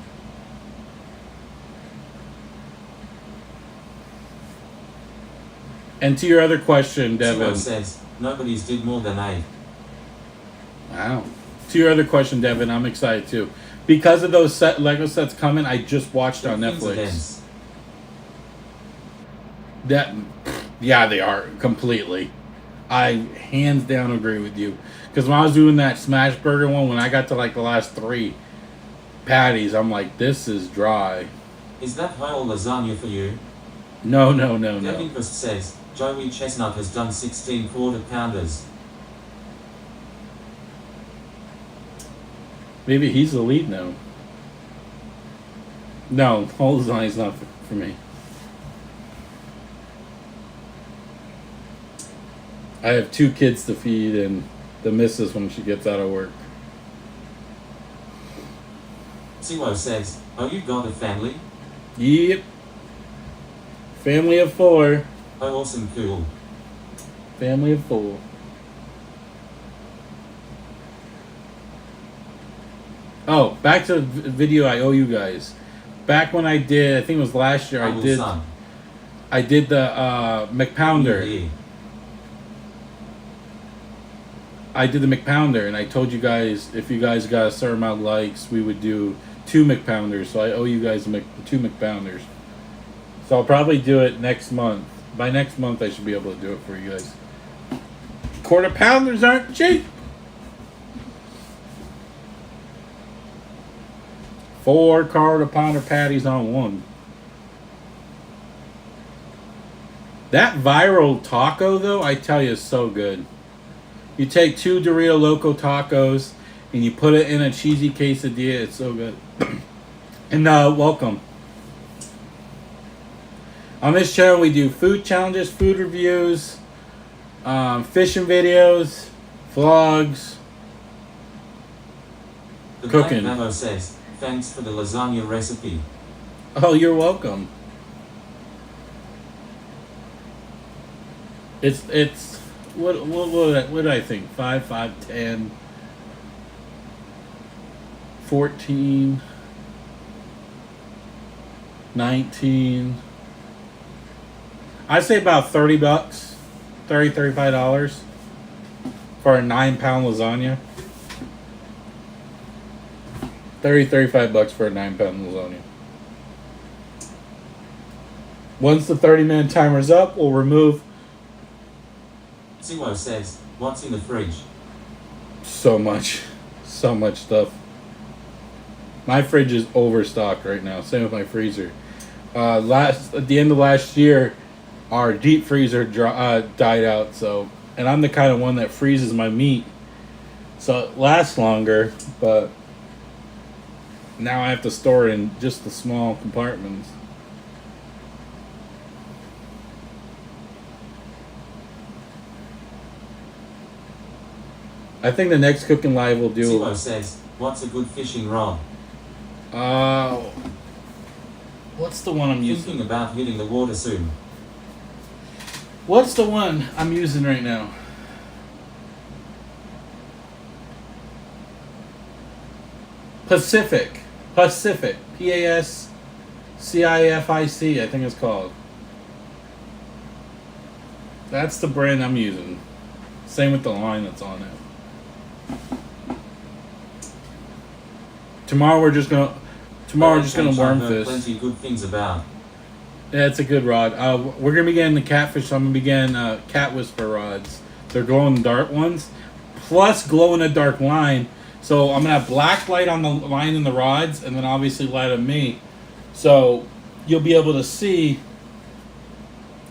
A: And to your other question, Devin.
C: Siwo says, nobody's did more than 8.
A: Wow. To your other question, Devin, I'm excited too. Because of those Lego sets coming, I just watched on Netflix. Yeah, they are completely. I hands down agree with you. Because when I was doing that smash burger one, when I got to like the last 3 patties, I'm like, this is dry.
C: Is that whole lasagna for you?
A: No.
C: Devinquist says, Joey Chestnut has done 16 quarter pounders.
A: Maybe he's the lead now. No, whole lasagna's not for me. I have 2 kids to feed and the missus when she gets out of work.
C: Siwo says, oh, you got a family?
A: Yep. Family of 4.
C: Oh, awesome, cool.
A: Family of 4. Oh, back to the video I owe you guys. Back when I did, I think it was last year, I did the McPounder.
C: Yeah.
A: I did the McPounder, and I told you guys if you guys got a certain amount of likes, we would do 2 McPounders. So I owe you guys 2 McPounders. So I'll probably do it next month. By next month, I should be able to do it for you guys. Quarter pounders aren't cheap. 4 quarter pounder patties on one. That viral taco, though, I tell you, is so good. You take 2 Dorito Loco tacos and you put it in a cheesy quesadilla. It's so good. And welcome. On this channel, we do food challenges, food reviews, fishing videos, vlogs, cooking.
C: Black Mamo says, thanks for the lasagna recipe.
A: Oh, you're welcome. It's what did I think? 5, 5, 10, 14, 19. I'd say about $30, $35 for a 9-pound lasagna. $35 for a 9-pound lasagna. Once the 30-minute timer's up, we'll remove
C: Zero says, what's in the fridge?
A: so much stuff. My fridge is overstocked right now. Same with my freezer. At the end of last year, our deep freezer died out. So, and I'm the kind of one that freezes my meat, so it lasts longer. But now I have to store it in just the small compartments. I think the next cooking live will do.
C: Zero says, what's a good fishing rod?
A: What's the one I'm using?
C: Thinking about hitting the water soon.
A: What's the one I'm using right now? Pacific. P-A-S-C-I-F-I-C, I think it's called. That's the brand I'm using. Same with the line that's on it. Tomorrow we're just gonna worm fish.
C: Plenty good things about.
A: Yeah, it's a good rod. We're gonna be getting the catfish, so I'm gonna be getting cat whisper rods. They're glow in the dark ones, plus glow in the dark line. So I'm gonna have black light on the line and the rods, and then obviously light on me. So you'll be able to see.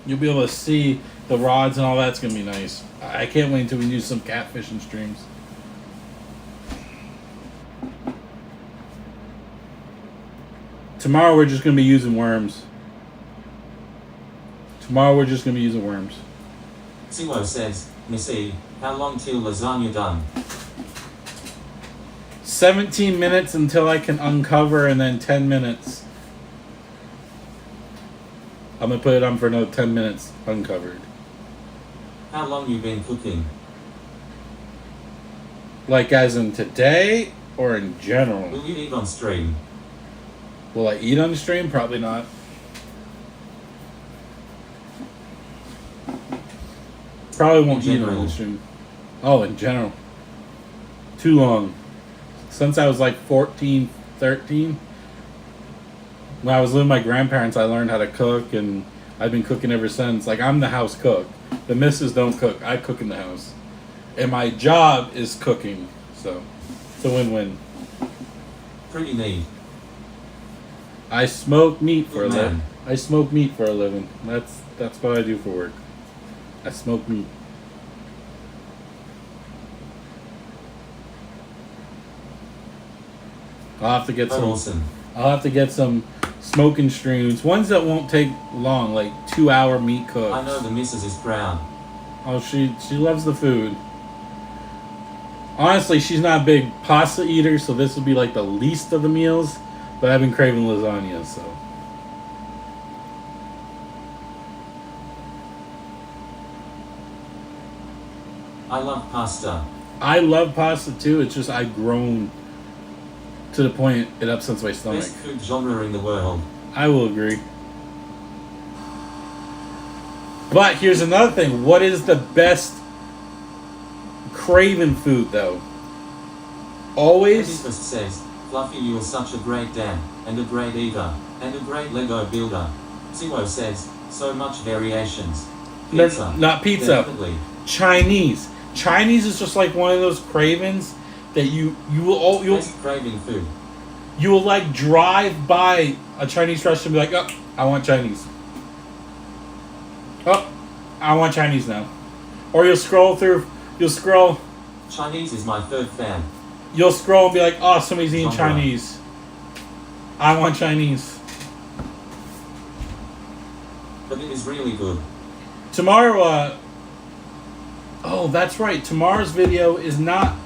A: You'll be able to see the rods and all that's gonna be nice. I can't wait until we do some catfishing streams. Tomorrow we're just gonna be using worms.
C: Zero says, Missy, how long till lasagna done?
A: 17 minutes until I can uncover, and then 10 minutes. I'm gonna put it on for another 10 minutes uncovered.
C: How long you been cooking?
A: Like as in today or in general?
C: Will you eat on stream?
A: Will I eat on the stream? Probably not. Probably won't eat on the stream. Oh, in general. Too long. Since I was like 14, 13. When I was living with my grandparents, I learned how to cook, and I've been cooking ever since. Like, I'm the house cook. The missus don't cook. I cook in the house. And my job is cooking. So, it's a win-win.
C: Pretty neat.
A: I smoke meat for a
C: Good
A: living.
C: man.
A: I smoke meat for a living. That's what I do for work. I smoke meat. I'll have to get some.
C: Awesome.
A: I'll have to get some smoking streams. Ones that won't take long, like 2-hour meat cooks.
C: I know the missus is proud.
A: Oh, she loves the food. Honestly, she's not a big pasta eater, so this would be like the least of the meals. But I've been craving lasagna, so.
C: I love pasta.
A: I love pasta too. It's just I've grown to the point it upsets my stomach.
C: Best food genre in the world.
A: I will agree. But here's another thing. What is the best craven food, though? Always.
C: Edipus says, Fluffy, you are such a great dad, and a great eater, and a great Lego builder. Zero says, so much variations. Pizza.
A: Not pizza.
C: Definitely.
A: Chinese. Chinese is just like one of those cravings that you'll
C: Best craving food.
A: you will like drive by a Chinese restaurant and be like, oh, I want Chinese. Oh, I want Chinese now. Or you'll scroll.
C: Chinese is my third fan.
A: You'll scroll and be like, oh, somebody's eating
C: Genre.
A: Chinese. I want Chinese.
C: But it is really good.
A: Tomorrow, oh, that's right. Tomorrow's video is not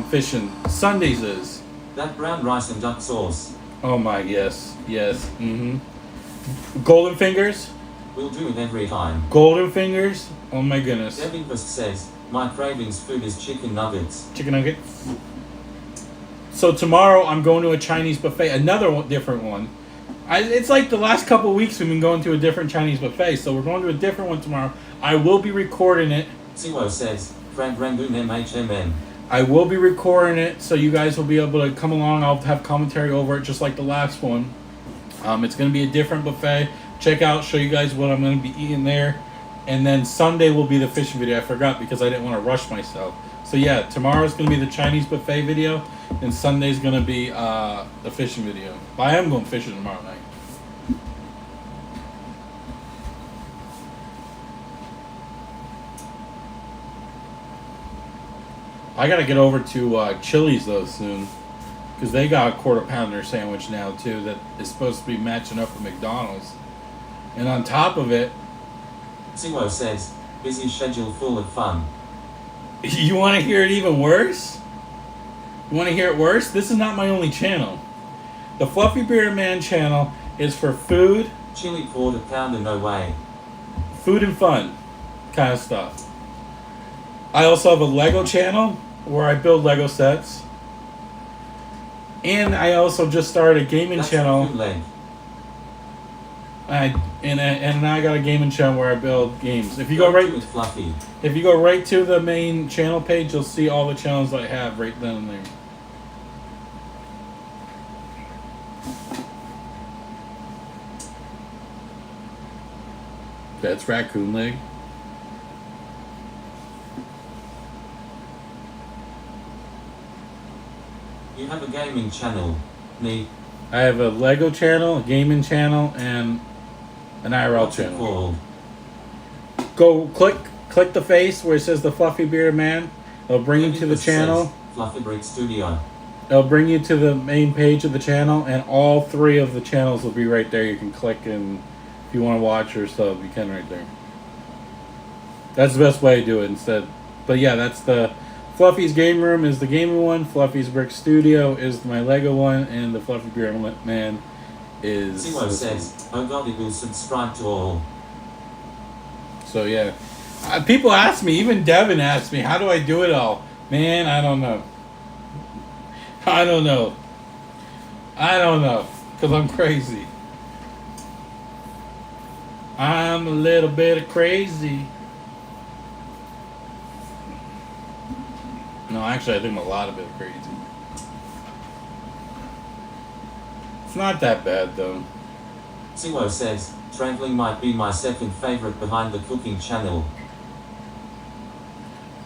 A: fishing. Sundays is.
C: That brown rice and duck sauce.
A: Oh my, yes. Golden fingers.
C: We'll do it every time.
A: Golden fingers. Oh my goodness.
C: Edipus says, my cravings food is chicken nuggets.
A: Chicken nuggets. So tomorrow I'm going to a Chinese buffet. Another one, different one. It's like the last couple of weeks we've been going to a different Chinese buffet. So we're going to a different one tomorrow. I will be recording it.
C: Zero says, Frank Rangoon MHMN.
A: I will be recording it, so you guys will be able to come along. I'll have commentary over it, just like the last one. It's going to be a different buffet. check out, show you guys what I'm going to be eating there. And then Sunday will be the fishing video. I forgot because I didn't want to rush myself. So yeah, tomorrow's going to be the Chinese buffet video, and Sunday's going to be the fishing video. But I am going fishing tomorrow night. I got to get over to Chili's though soon, because they got a quarter pounder sandwich now too that is supposed to be matching up with McDonald's. And on top of it,
C: Simo says, busy schedule full of fun.
A: you want to hear it even worse? You want to hear it worse? This is not my only channel. The Fluffy Bearded Man channel is for food,
C: Chili quarter pounder, no way.
A: food and fun kind of stuff. I also have a Lego channel where I build Lego sets. And I also just started a gaming
C: That's
A: channel.
C: a good leg.
A: And I got a gaming channel where I build games. If you
C: Go
A: go right
C: to it, Fluffy.
A: If you go right to the main channel page, you'll see all the channels I have right then and there. That's raccoon leg.
C: You have a gaming channel. Me.
A: I have a Lego channel, a gaming channel, and an IRL
C: What's it
A: channel.
C: called?
A: Go click the face where it says the Fluffy Bearded Man. It'll bring you to the
C: It
A: channel.
C: says Fluffy Brick Studio.
A: It'll bring you to the main page of the channel, and all three of the channels will be right there. You can click, and if you want to watch or sub, you can right there. That's the best way to do it instead. But yeah, that's the Fluffy's Game Room is the gaming one. Fluffy's Brick Studio is my Lego one, and the Fluffy Bearded Man is.
C: Simo says, oh god, it will subscribe to all.
A: So yeah, people ask me. Even Devin asked me, "How do I do it all?" Man, I don't know. I don't know. Because I'm crazy. I'm a little bit of crazy. No, actually, I think I'm a lot of bit crazy. It's not that bad, though.
C: Simo says, traveling might be my second favorite behind the cooking channel.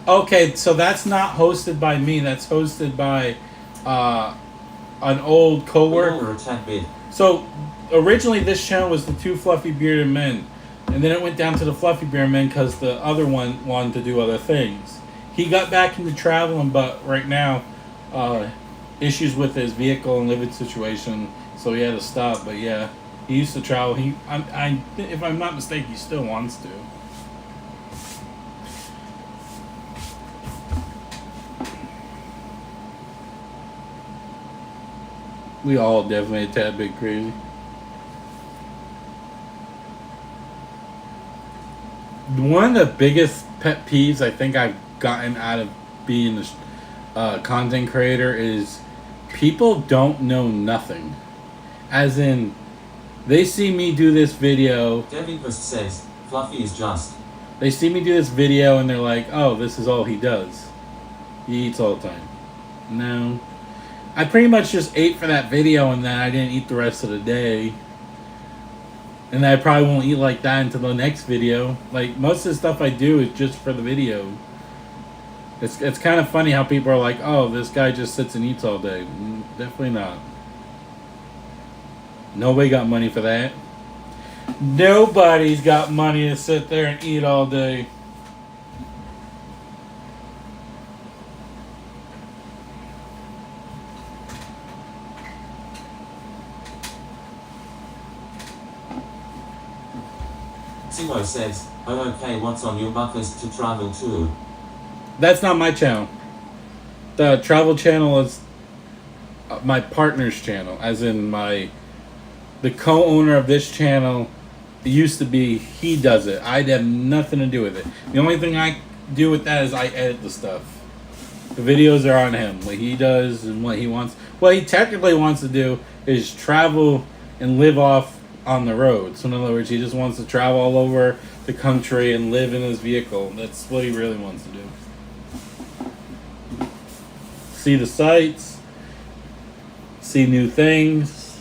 A: Okay, so that's not hosted by me. That's hosted by an old
C: We
A: coworker.
C: all are a tad bit.
A: So originally this channel was the Two Fluffy Bearded Men, and then it went down to the Fluffy Bearded Men because the other one wanted to do other things. He got back into traveling, but right now issues with his vehicle and living situation, so he had to stop. But yeah, he used to travel. If I'm not mistaken, he still wants to. We all definitely a tad bit crazy. One of the biggest pet peeves I think I've gotten out of being a content creator is people don't know nothing. As in, they see me do this video.
C: Devin says, Fluffy is just.
A: They see me do this video and they're like, oh, this is all he does. He eats all the time. No. I pretty much just ate for that video and then I didn't eat the rest of the day. And I probably won't eat like that until the next video. Like, most of the stuff I do is just for the video. It's kind of funny how people are like, oh, this guy just sits and eats all day. Definitely not. Nobody got money for that. Nobody's got money to sit there and eat all day.
C: Simo says, oh okay, what's on your bucket list to travel to?
A: That's not my channel. The travel channel is my partner's channel, as in the co-owner of this channel. It used to be he does it. I have nothing to do with it. The only thing I do with that is I edit the stuff. The videos are on him. What he does and what he wants. What he technically wants to do is travel and live off on the road. So in other words, he just wants to travel all over the country and live in his vehicle. That's what he really wants to do. See the sights, see new things.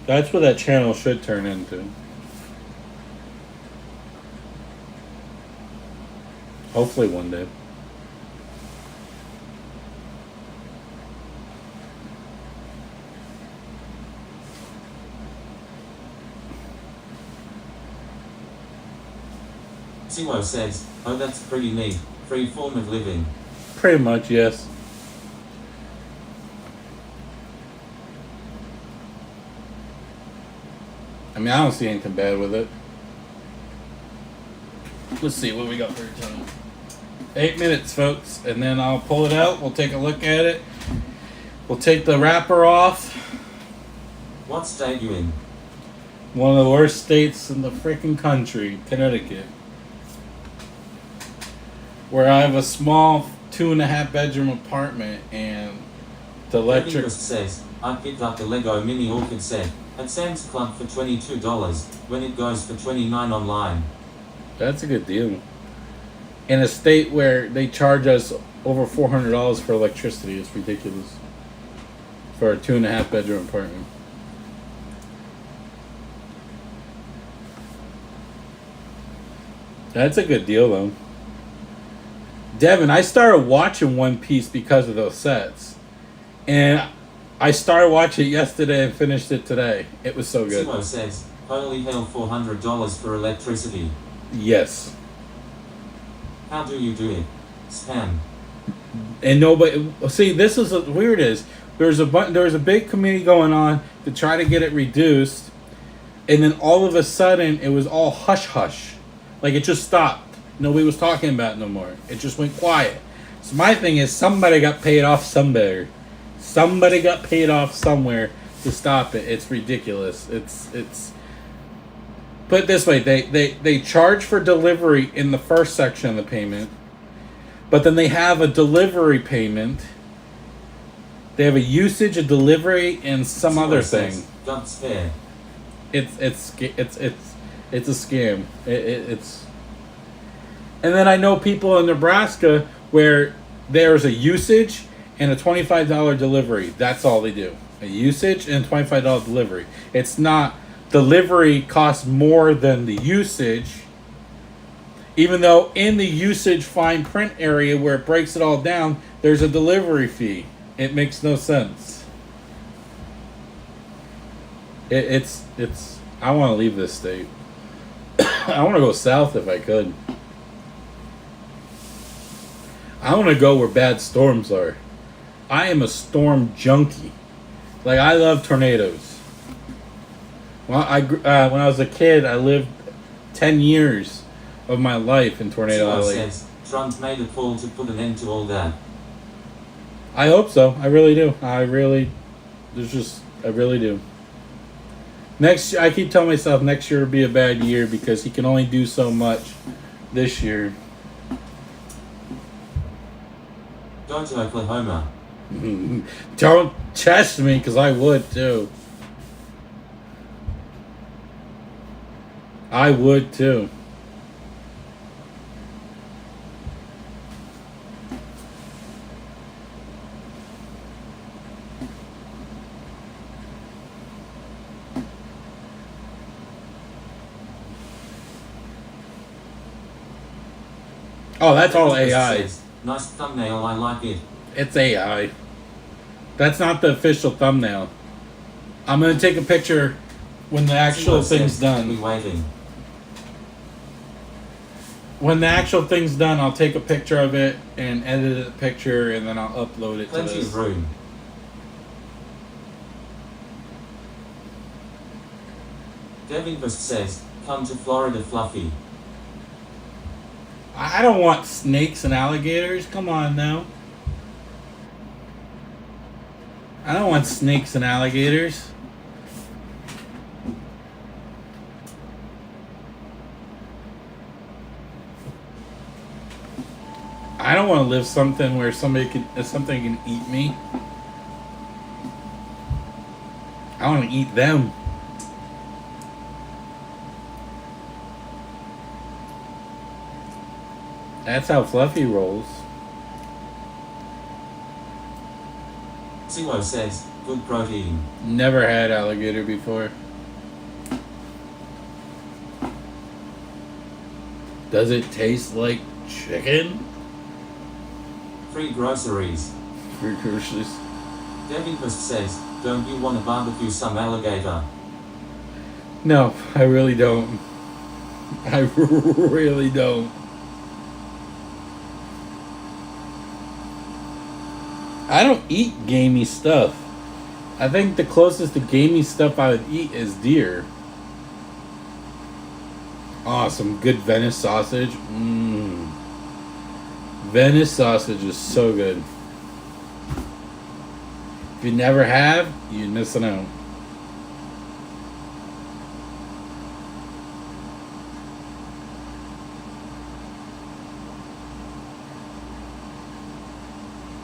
A: That's what that channel should turn into. Hopefully one day.
C: Siwo says, oh that's pretty neat. Free form of living.
A: Pretty much, yes. I mean, I don't see anything bad with it. Let's see what we got for time. 8 minutes, folks, and then I'll pull it out. We'll take a look at it. We'll take the wrapper off.
C: What state you in?
A: One of the worst states in the freaking country, Connecticut, where I have a small 2.5 bedroom apartment and the electric.
C: Kevin just says, I picked up the Lego mini orchid set at Sam's Club for $22 when it goes for $29 online.
A: That's a good deal. In a state where they charge us over $400 for electricity, it's ridiculous. For a 2.5 bedroom apartment. That's a good deal, though. Devin, I started watching One Piece because of those sets. And I started watching it yesterday and finished it today. It was so good.
C: Siwo says, holy hell, $400 for electricity.
A: Yes.
C: How do you do it? Spam.
A: And nobody... See, this is what weird is. There's a big community going on to try to get it reduced. And then all of a sudden, it was all hush-hush. Like, it just stopped. Nobody was talking about it no more. It just went quiet. So my thing is, somebody got paid off somewhere. Somebody got paid off somewhere to stop it. It's ridiculous. It's. Put it this way, they charge for delivery in the first section of the payment, but then they have a delivery payment. They have a usage, a delivery, and some other thing.
C: That's fair.
A: It's a scam. It's. And then I know people in Nebraska where there's a usage and a $25 delivery. That's all they do. A usage and $25 delivery. It's not delivery costs more than the usage. Even though in the usage fine print area where it breaks it all down, there's a delivery fee. It makes no sense. It's I want to leave this state. I want to go south if I could. I want to go where bad storms are. I am a storm junkie. Like, I love tornadoes. Well, when I was a kid, I lived 10 years of my life in Tornado Alley.
C: Says, Trump made a call to put an end to all that.
A: I hope so. I really do. I really do. I keep telling myself next year will be a bad year because he can only do so much this year.
C: Go to Oklahoma.
A: Don't test me because I would too. I would too. Oh, that's all AI.
C: Nice thumbnail, I like it.
A: It's AI. That's not the official thumbnail. I'm gonna take a picture when the actual thing's done.
C: Waiting.
A: When the actual thing's done, I'll take a picture of it and edit a picture, and then I'll upload it
C: Plenty
A: to this.
C: of room. Devin just says, come to Florida, Fluffy.
A: I don't want snakes and alligators. Come on now. I don't want snakes and alligators. I don't want to live something where something can eat me. I want to eat them. That's how Fluffy rolls.
C: Siwo says, good protein.
A: Never had alligator before. Does it taste like Chicken?
C: Free groceries.
A: Free groceries.
C: Devinquist says, don't you want to barbecue some alligator?
A: No, I really don't. I really don't. I don't eat gamey stuff. I think the closest to gamey stuff I would eat is deer. Oh, some good Venice sausage. Venice sausage is so good. If you never have, you're missing out.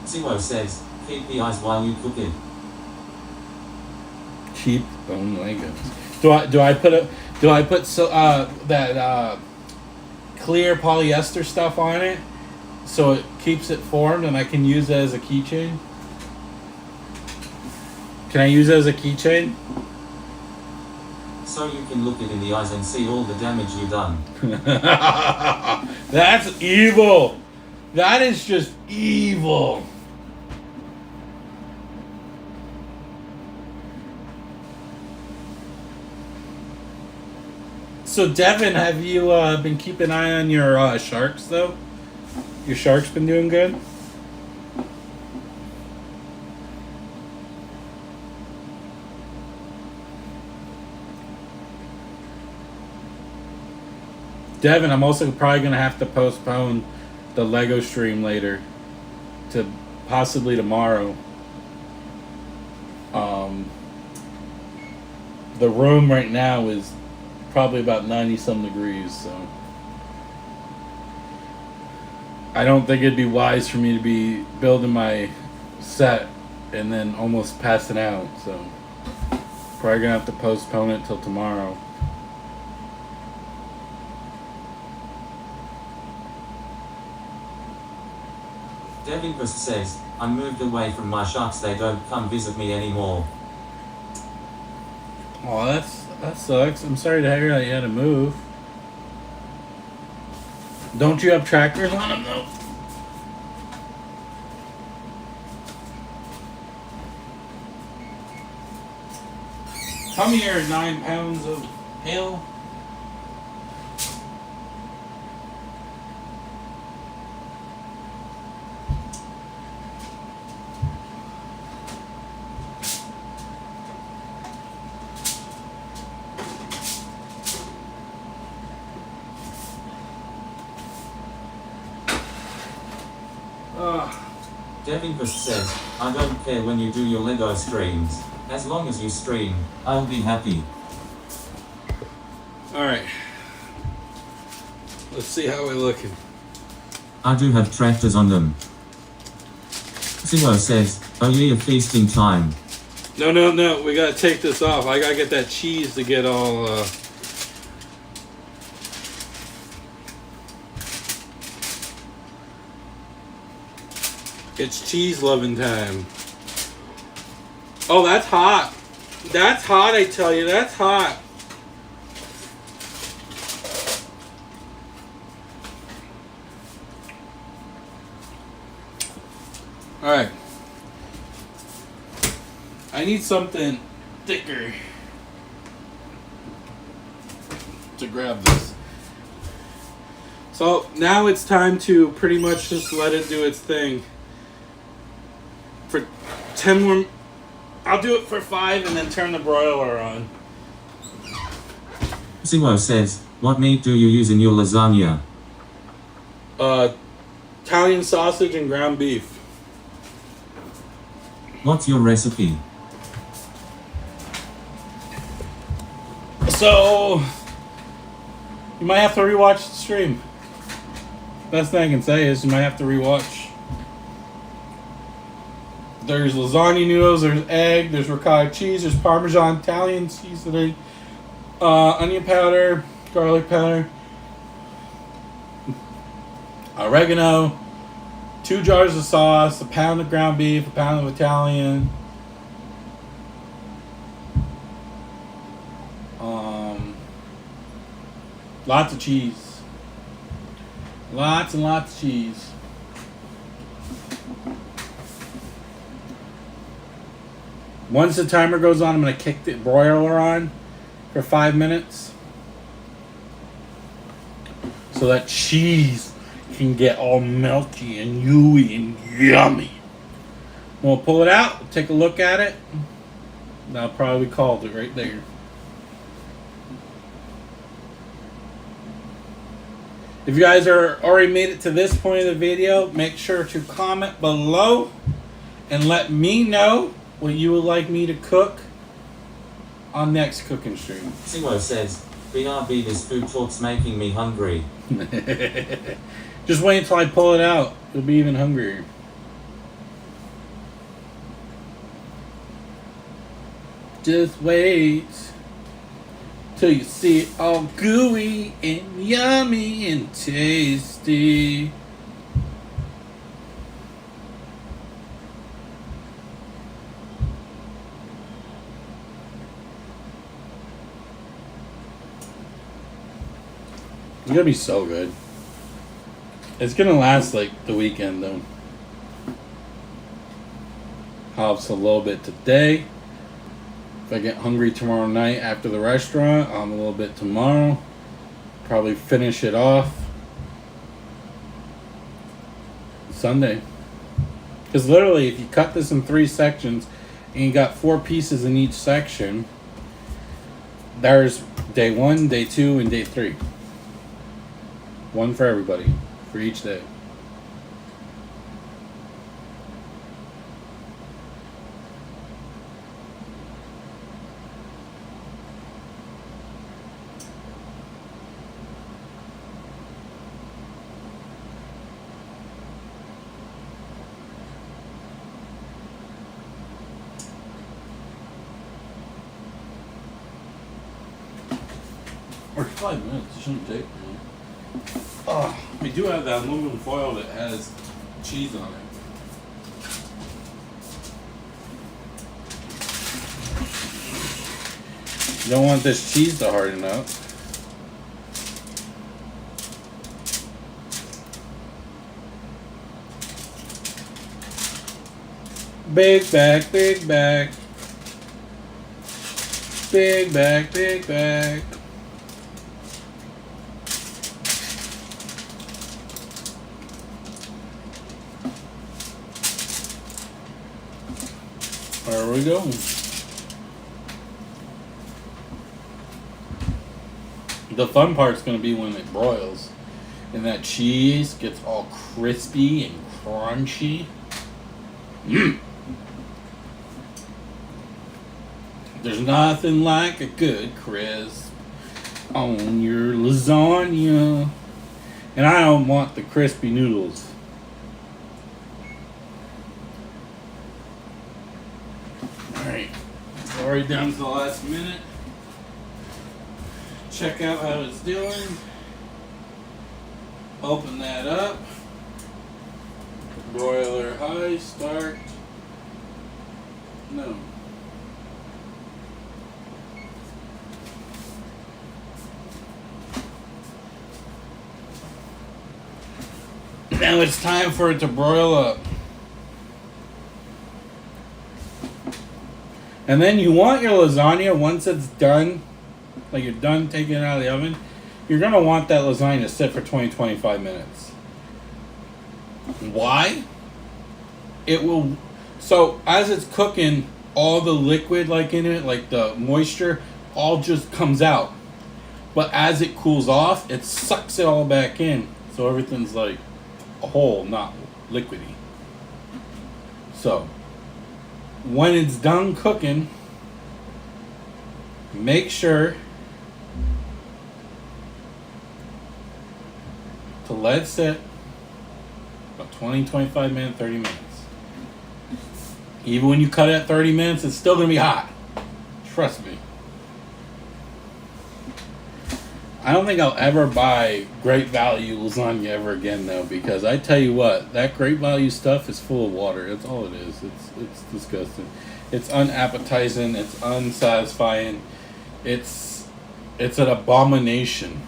C: Zero says, keep the ice while you cook it.
A: Cheap. Oh my goodness. Do I put that clear polyester stuff on it so it keeps it formed and I can use it as a keychain? Can I use it as a keychain?
C: So you can look it in the eyes and see all the damage you've done.
A: That's evil. That is just evil. So Devin, have you been keeping an eye on your sharks though? Your sharks been doing good? Devin, I'm also probably going to have to postpone the Lego stream later to possibly tomorrow. The room right now is probably about 90-some degrees, so I don't think it'd be wise for me to be building my set and then almost passing out, so probably going to have to postpone it till tomorrow.
C: Devinquist says, I moved away from my sharks, they don't come visit me anymore.
A: Oh, that sucks. I'm sorry to hear that you had to move. Don't you have trackers on them though? Come here, 9 pounds of hail.
C: Devinquist says, I don't care when you do your Lego streams. As long as you stream, I'll be happy.
A: Alright. Let's see how we're looking.
C: I do have tractors on them. Zero says, oh yeah, feasting time.
A: No. We gotta take this off. I gotta get that cheese to get all, It's cheese loving time. Oh, that's hot. That's hot, I tell you. That's hot. Alright. I need something thicker to grab this. So now it's time to pretty much just let it do its thing. For 10 more, I'll do it for 5 and then turn the broiler on.
C: Zero says, what meat do you use in your lasagna?
A: Italian sausage and ground beef.
C: What's your recipe?
A: So, you might have to rewatch the stream. Best thing I can say is you might have to rewatch. There's lasagna noodles, there's egg, there's ricotta cheese, there's Parmesan Italian seasoning, onion powder, garlic powder, oregano, 2 jars of sauce, a pound of ground beef, a pound of Italian, lots of cheese. Lots and lots of cheese. Once the timer goes on, I'm going to kick the broiler on for 5 minutes. So that cheese can get all melty and gooey and yummy. We'll pull it out, take a look at it. That'll probably called it right there. If you guys are already made it to this point of the video, make sure to comment below and let me know what you would like me to cook on next cooking stream.
C: Simo says, BRB, this food talk's making me hungry.
A: Just wait until I pull it out. You'll be even hungrier. Just wait till you see it all gooey and yummy and tasty. It's gonna be so good. It's gonna last like the weekend though. Helps a little bit today. If I get hungry tomorrow night after the restaurant, a little bit tomorrow. Probably finish it off Sunday. Because literally, if you cut this in 3 sections and you got 4 pieces in each section, there's day 1, day 2, and day 3. One for everybody, for each day. Or 5 minutes, it shouldn't take long. Oh, we do have that aluminum foil that has cheese on it. You don't want this cheese to harden up. Big back, big back. Big back, big back. There we go. The fun part's going to be when it broils and that cheese gets all crispy and crunchy. There's nothing like a good crisp on your lasagna. And I don't want the crispy noodles. Alright, already down to the last minute. Check out how it's doing. Open that up. Broiler high, start. No. Now it's time for it to broil up. And then you want your lasagna, once it's done, like you're done taking it out of the oven, you're going to want that lasagna to sit for 20-25 minutes. Why? It will, so as it's cooking, all the liquid like in it, like the moisture, all just comes out. But as it cools off, it sucks it all back in. So everything's like a whole, not liquidy. So when it's done cooking, make sure to let it sit about 20, 25 minutes, 30 minutes. Even when you cut it at 30 minutes, it's still going to be hot. Trust me. I don't think I'll ever buy Great Value lasagna ever again, though, because I tell you what, that Great Value stuff is full of water. That's all it is. It's disgusting. It's unappetizing. It's unsatisfying. It's an abomination.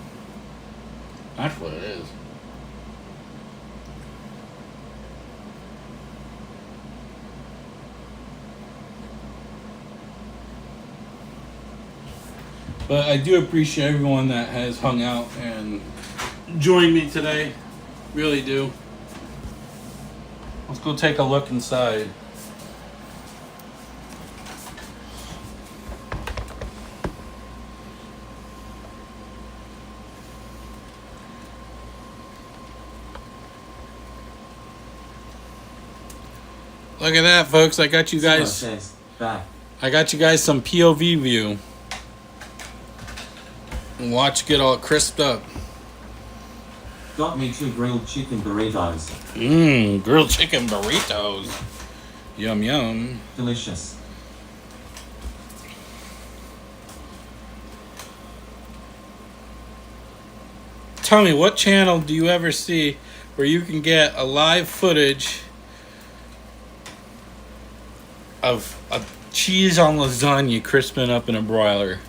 A: That's what it is. But I do appreciate everyone that has hung out and joined me today. Really do. Let's go take a look inside. Look at that, folks. I got you guys.
C: Says, back.
A: I got you guys some POV view. And watch get all crisped up.
C: Got me 2 grilled chicken burritos.
A: Grilled chicken burritos. Yum, yum.
C: Delicious.
A: Tell me, what channel do you ever see where you can get a live footage of a cheese on lasagna crisping up in a broiler?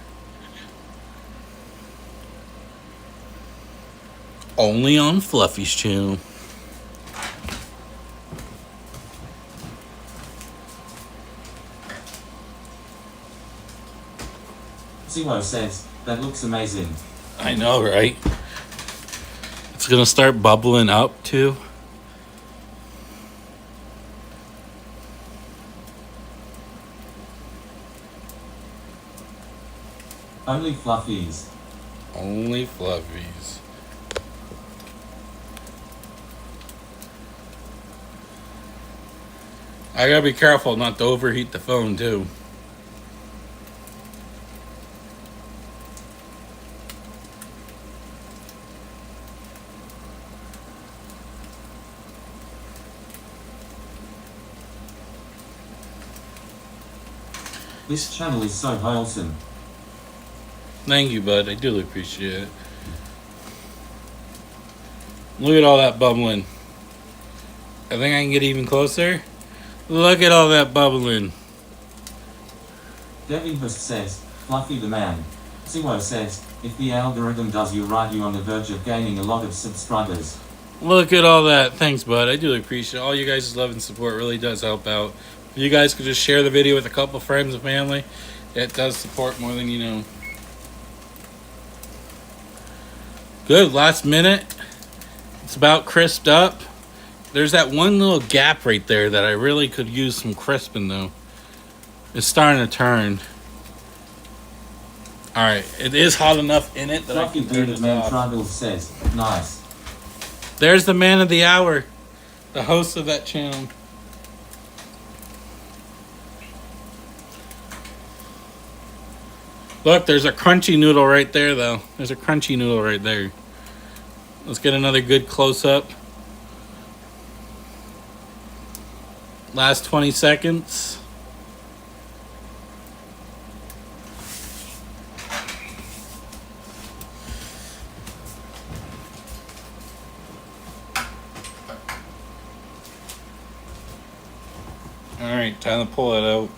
A: Only on Fluffy's channel.
C: Zero says, that looks amazing.
A: I know, right? It's gonna start bubbling up too.
C: Only fluffies.
A: Only Fluffies. I gotta be careful not to overheat the phone too.
C: This channel is so wholesome.
A: Thank you, bud. I do appreciate it. Look at all that bubbling. I think I can get even closer. Look at all that bubbling.
C: Devinhurst says, Fluffy the man. Zero says, if the algorithm does you right, you're on the verge of gaining a lot of subscribers.
A: Look at all that. Thanks, bud. I do appreciate it. All you guys' love and support really does help out. If you guys could just share the video with a couple friends and family, it does support more than you know. Good. Last minute. It's about crisped up. There's that one little gap right there that I really could use some crisping though. It's starting to turn. Alright, it is hot enough in it that I can turn it
C: TheFluffyBeardedMan
A: off.
C: Tribal says, nice.
A: There's the man of the hour. The host of that channel. Look, there's a crunchy noodle right there though. There's a crunchy noodle right there. Let's get another good close-up. Last 20 seconds. Alright, time to pull it out.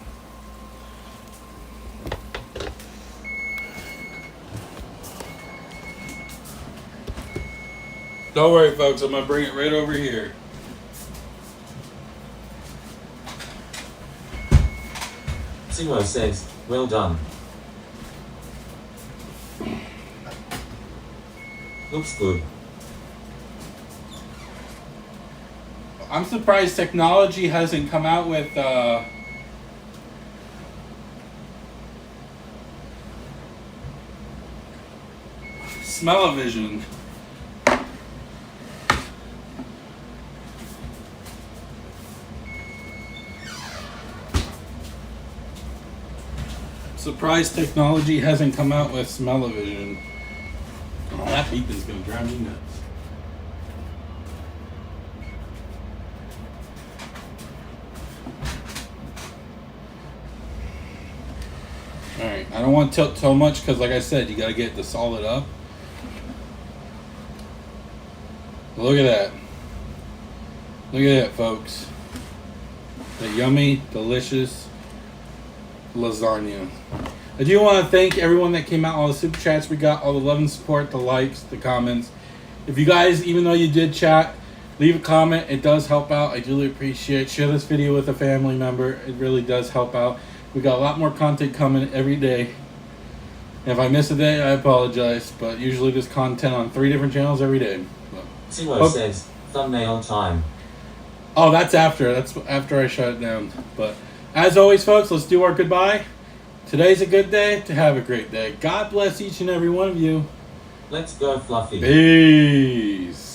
A: Don't worry, folks. I'm going to bring it right over here.
C: Zero says, well done. Looks good.
A: I'm surprised technology hasn't come out with smell-o-vision. Surprised technology hasn't come out with smell-o-vision. Oh, that beeping's gonna drive me nuts. Alright, I don't want to tilt so much because like I said, you gotta get the solid up. Look at that. Look at that, folks. The yummy, delicious lasagna. I do want to thank everyone that came out, all the super chats we got, all the love and support, the likes, the comments. If you guys, even though you did chat, leave a comment. It does help out. I really appreciate it. Share this video with a family member. It really does help out. We got a lot more content coming every day. If I miss a day, I apologize. But usually there's content on 3 different channels every day.
C: Timo says, thumbnail time.
A: Oh, that's after. That's after I shut it down. But as always, folks, let's do our goodbye. Today's a good day to have a great day. God bless each and every one of you.
C: Let's go, Fluffy.
A: Peace.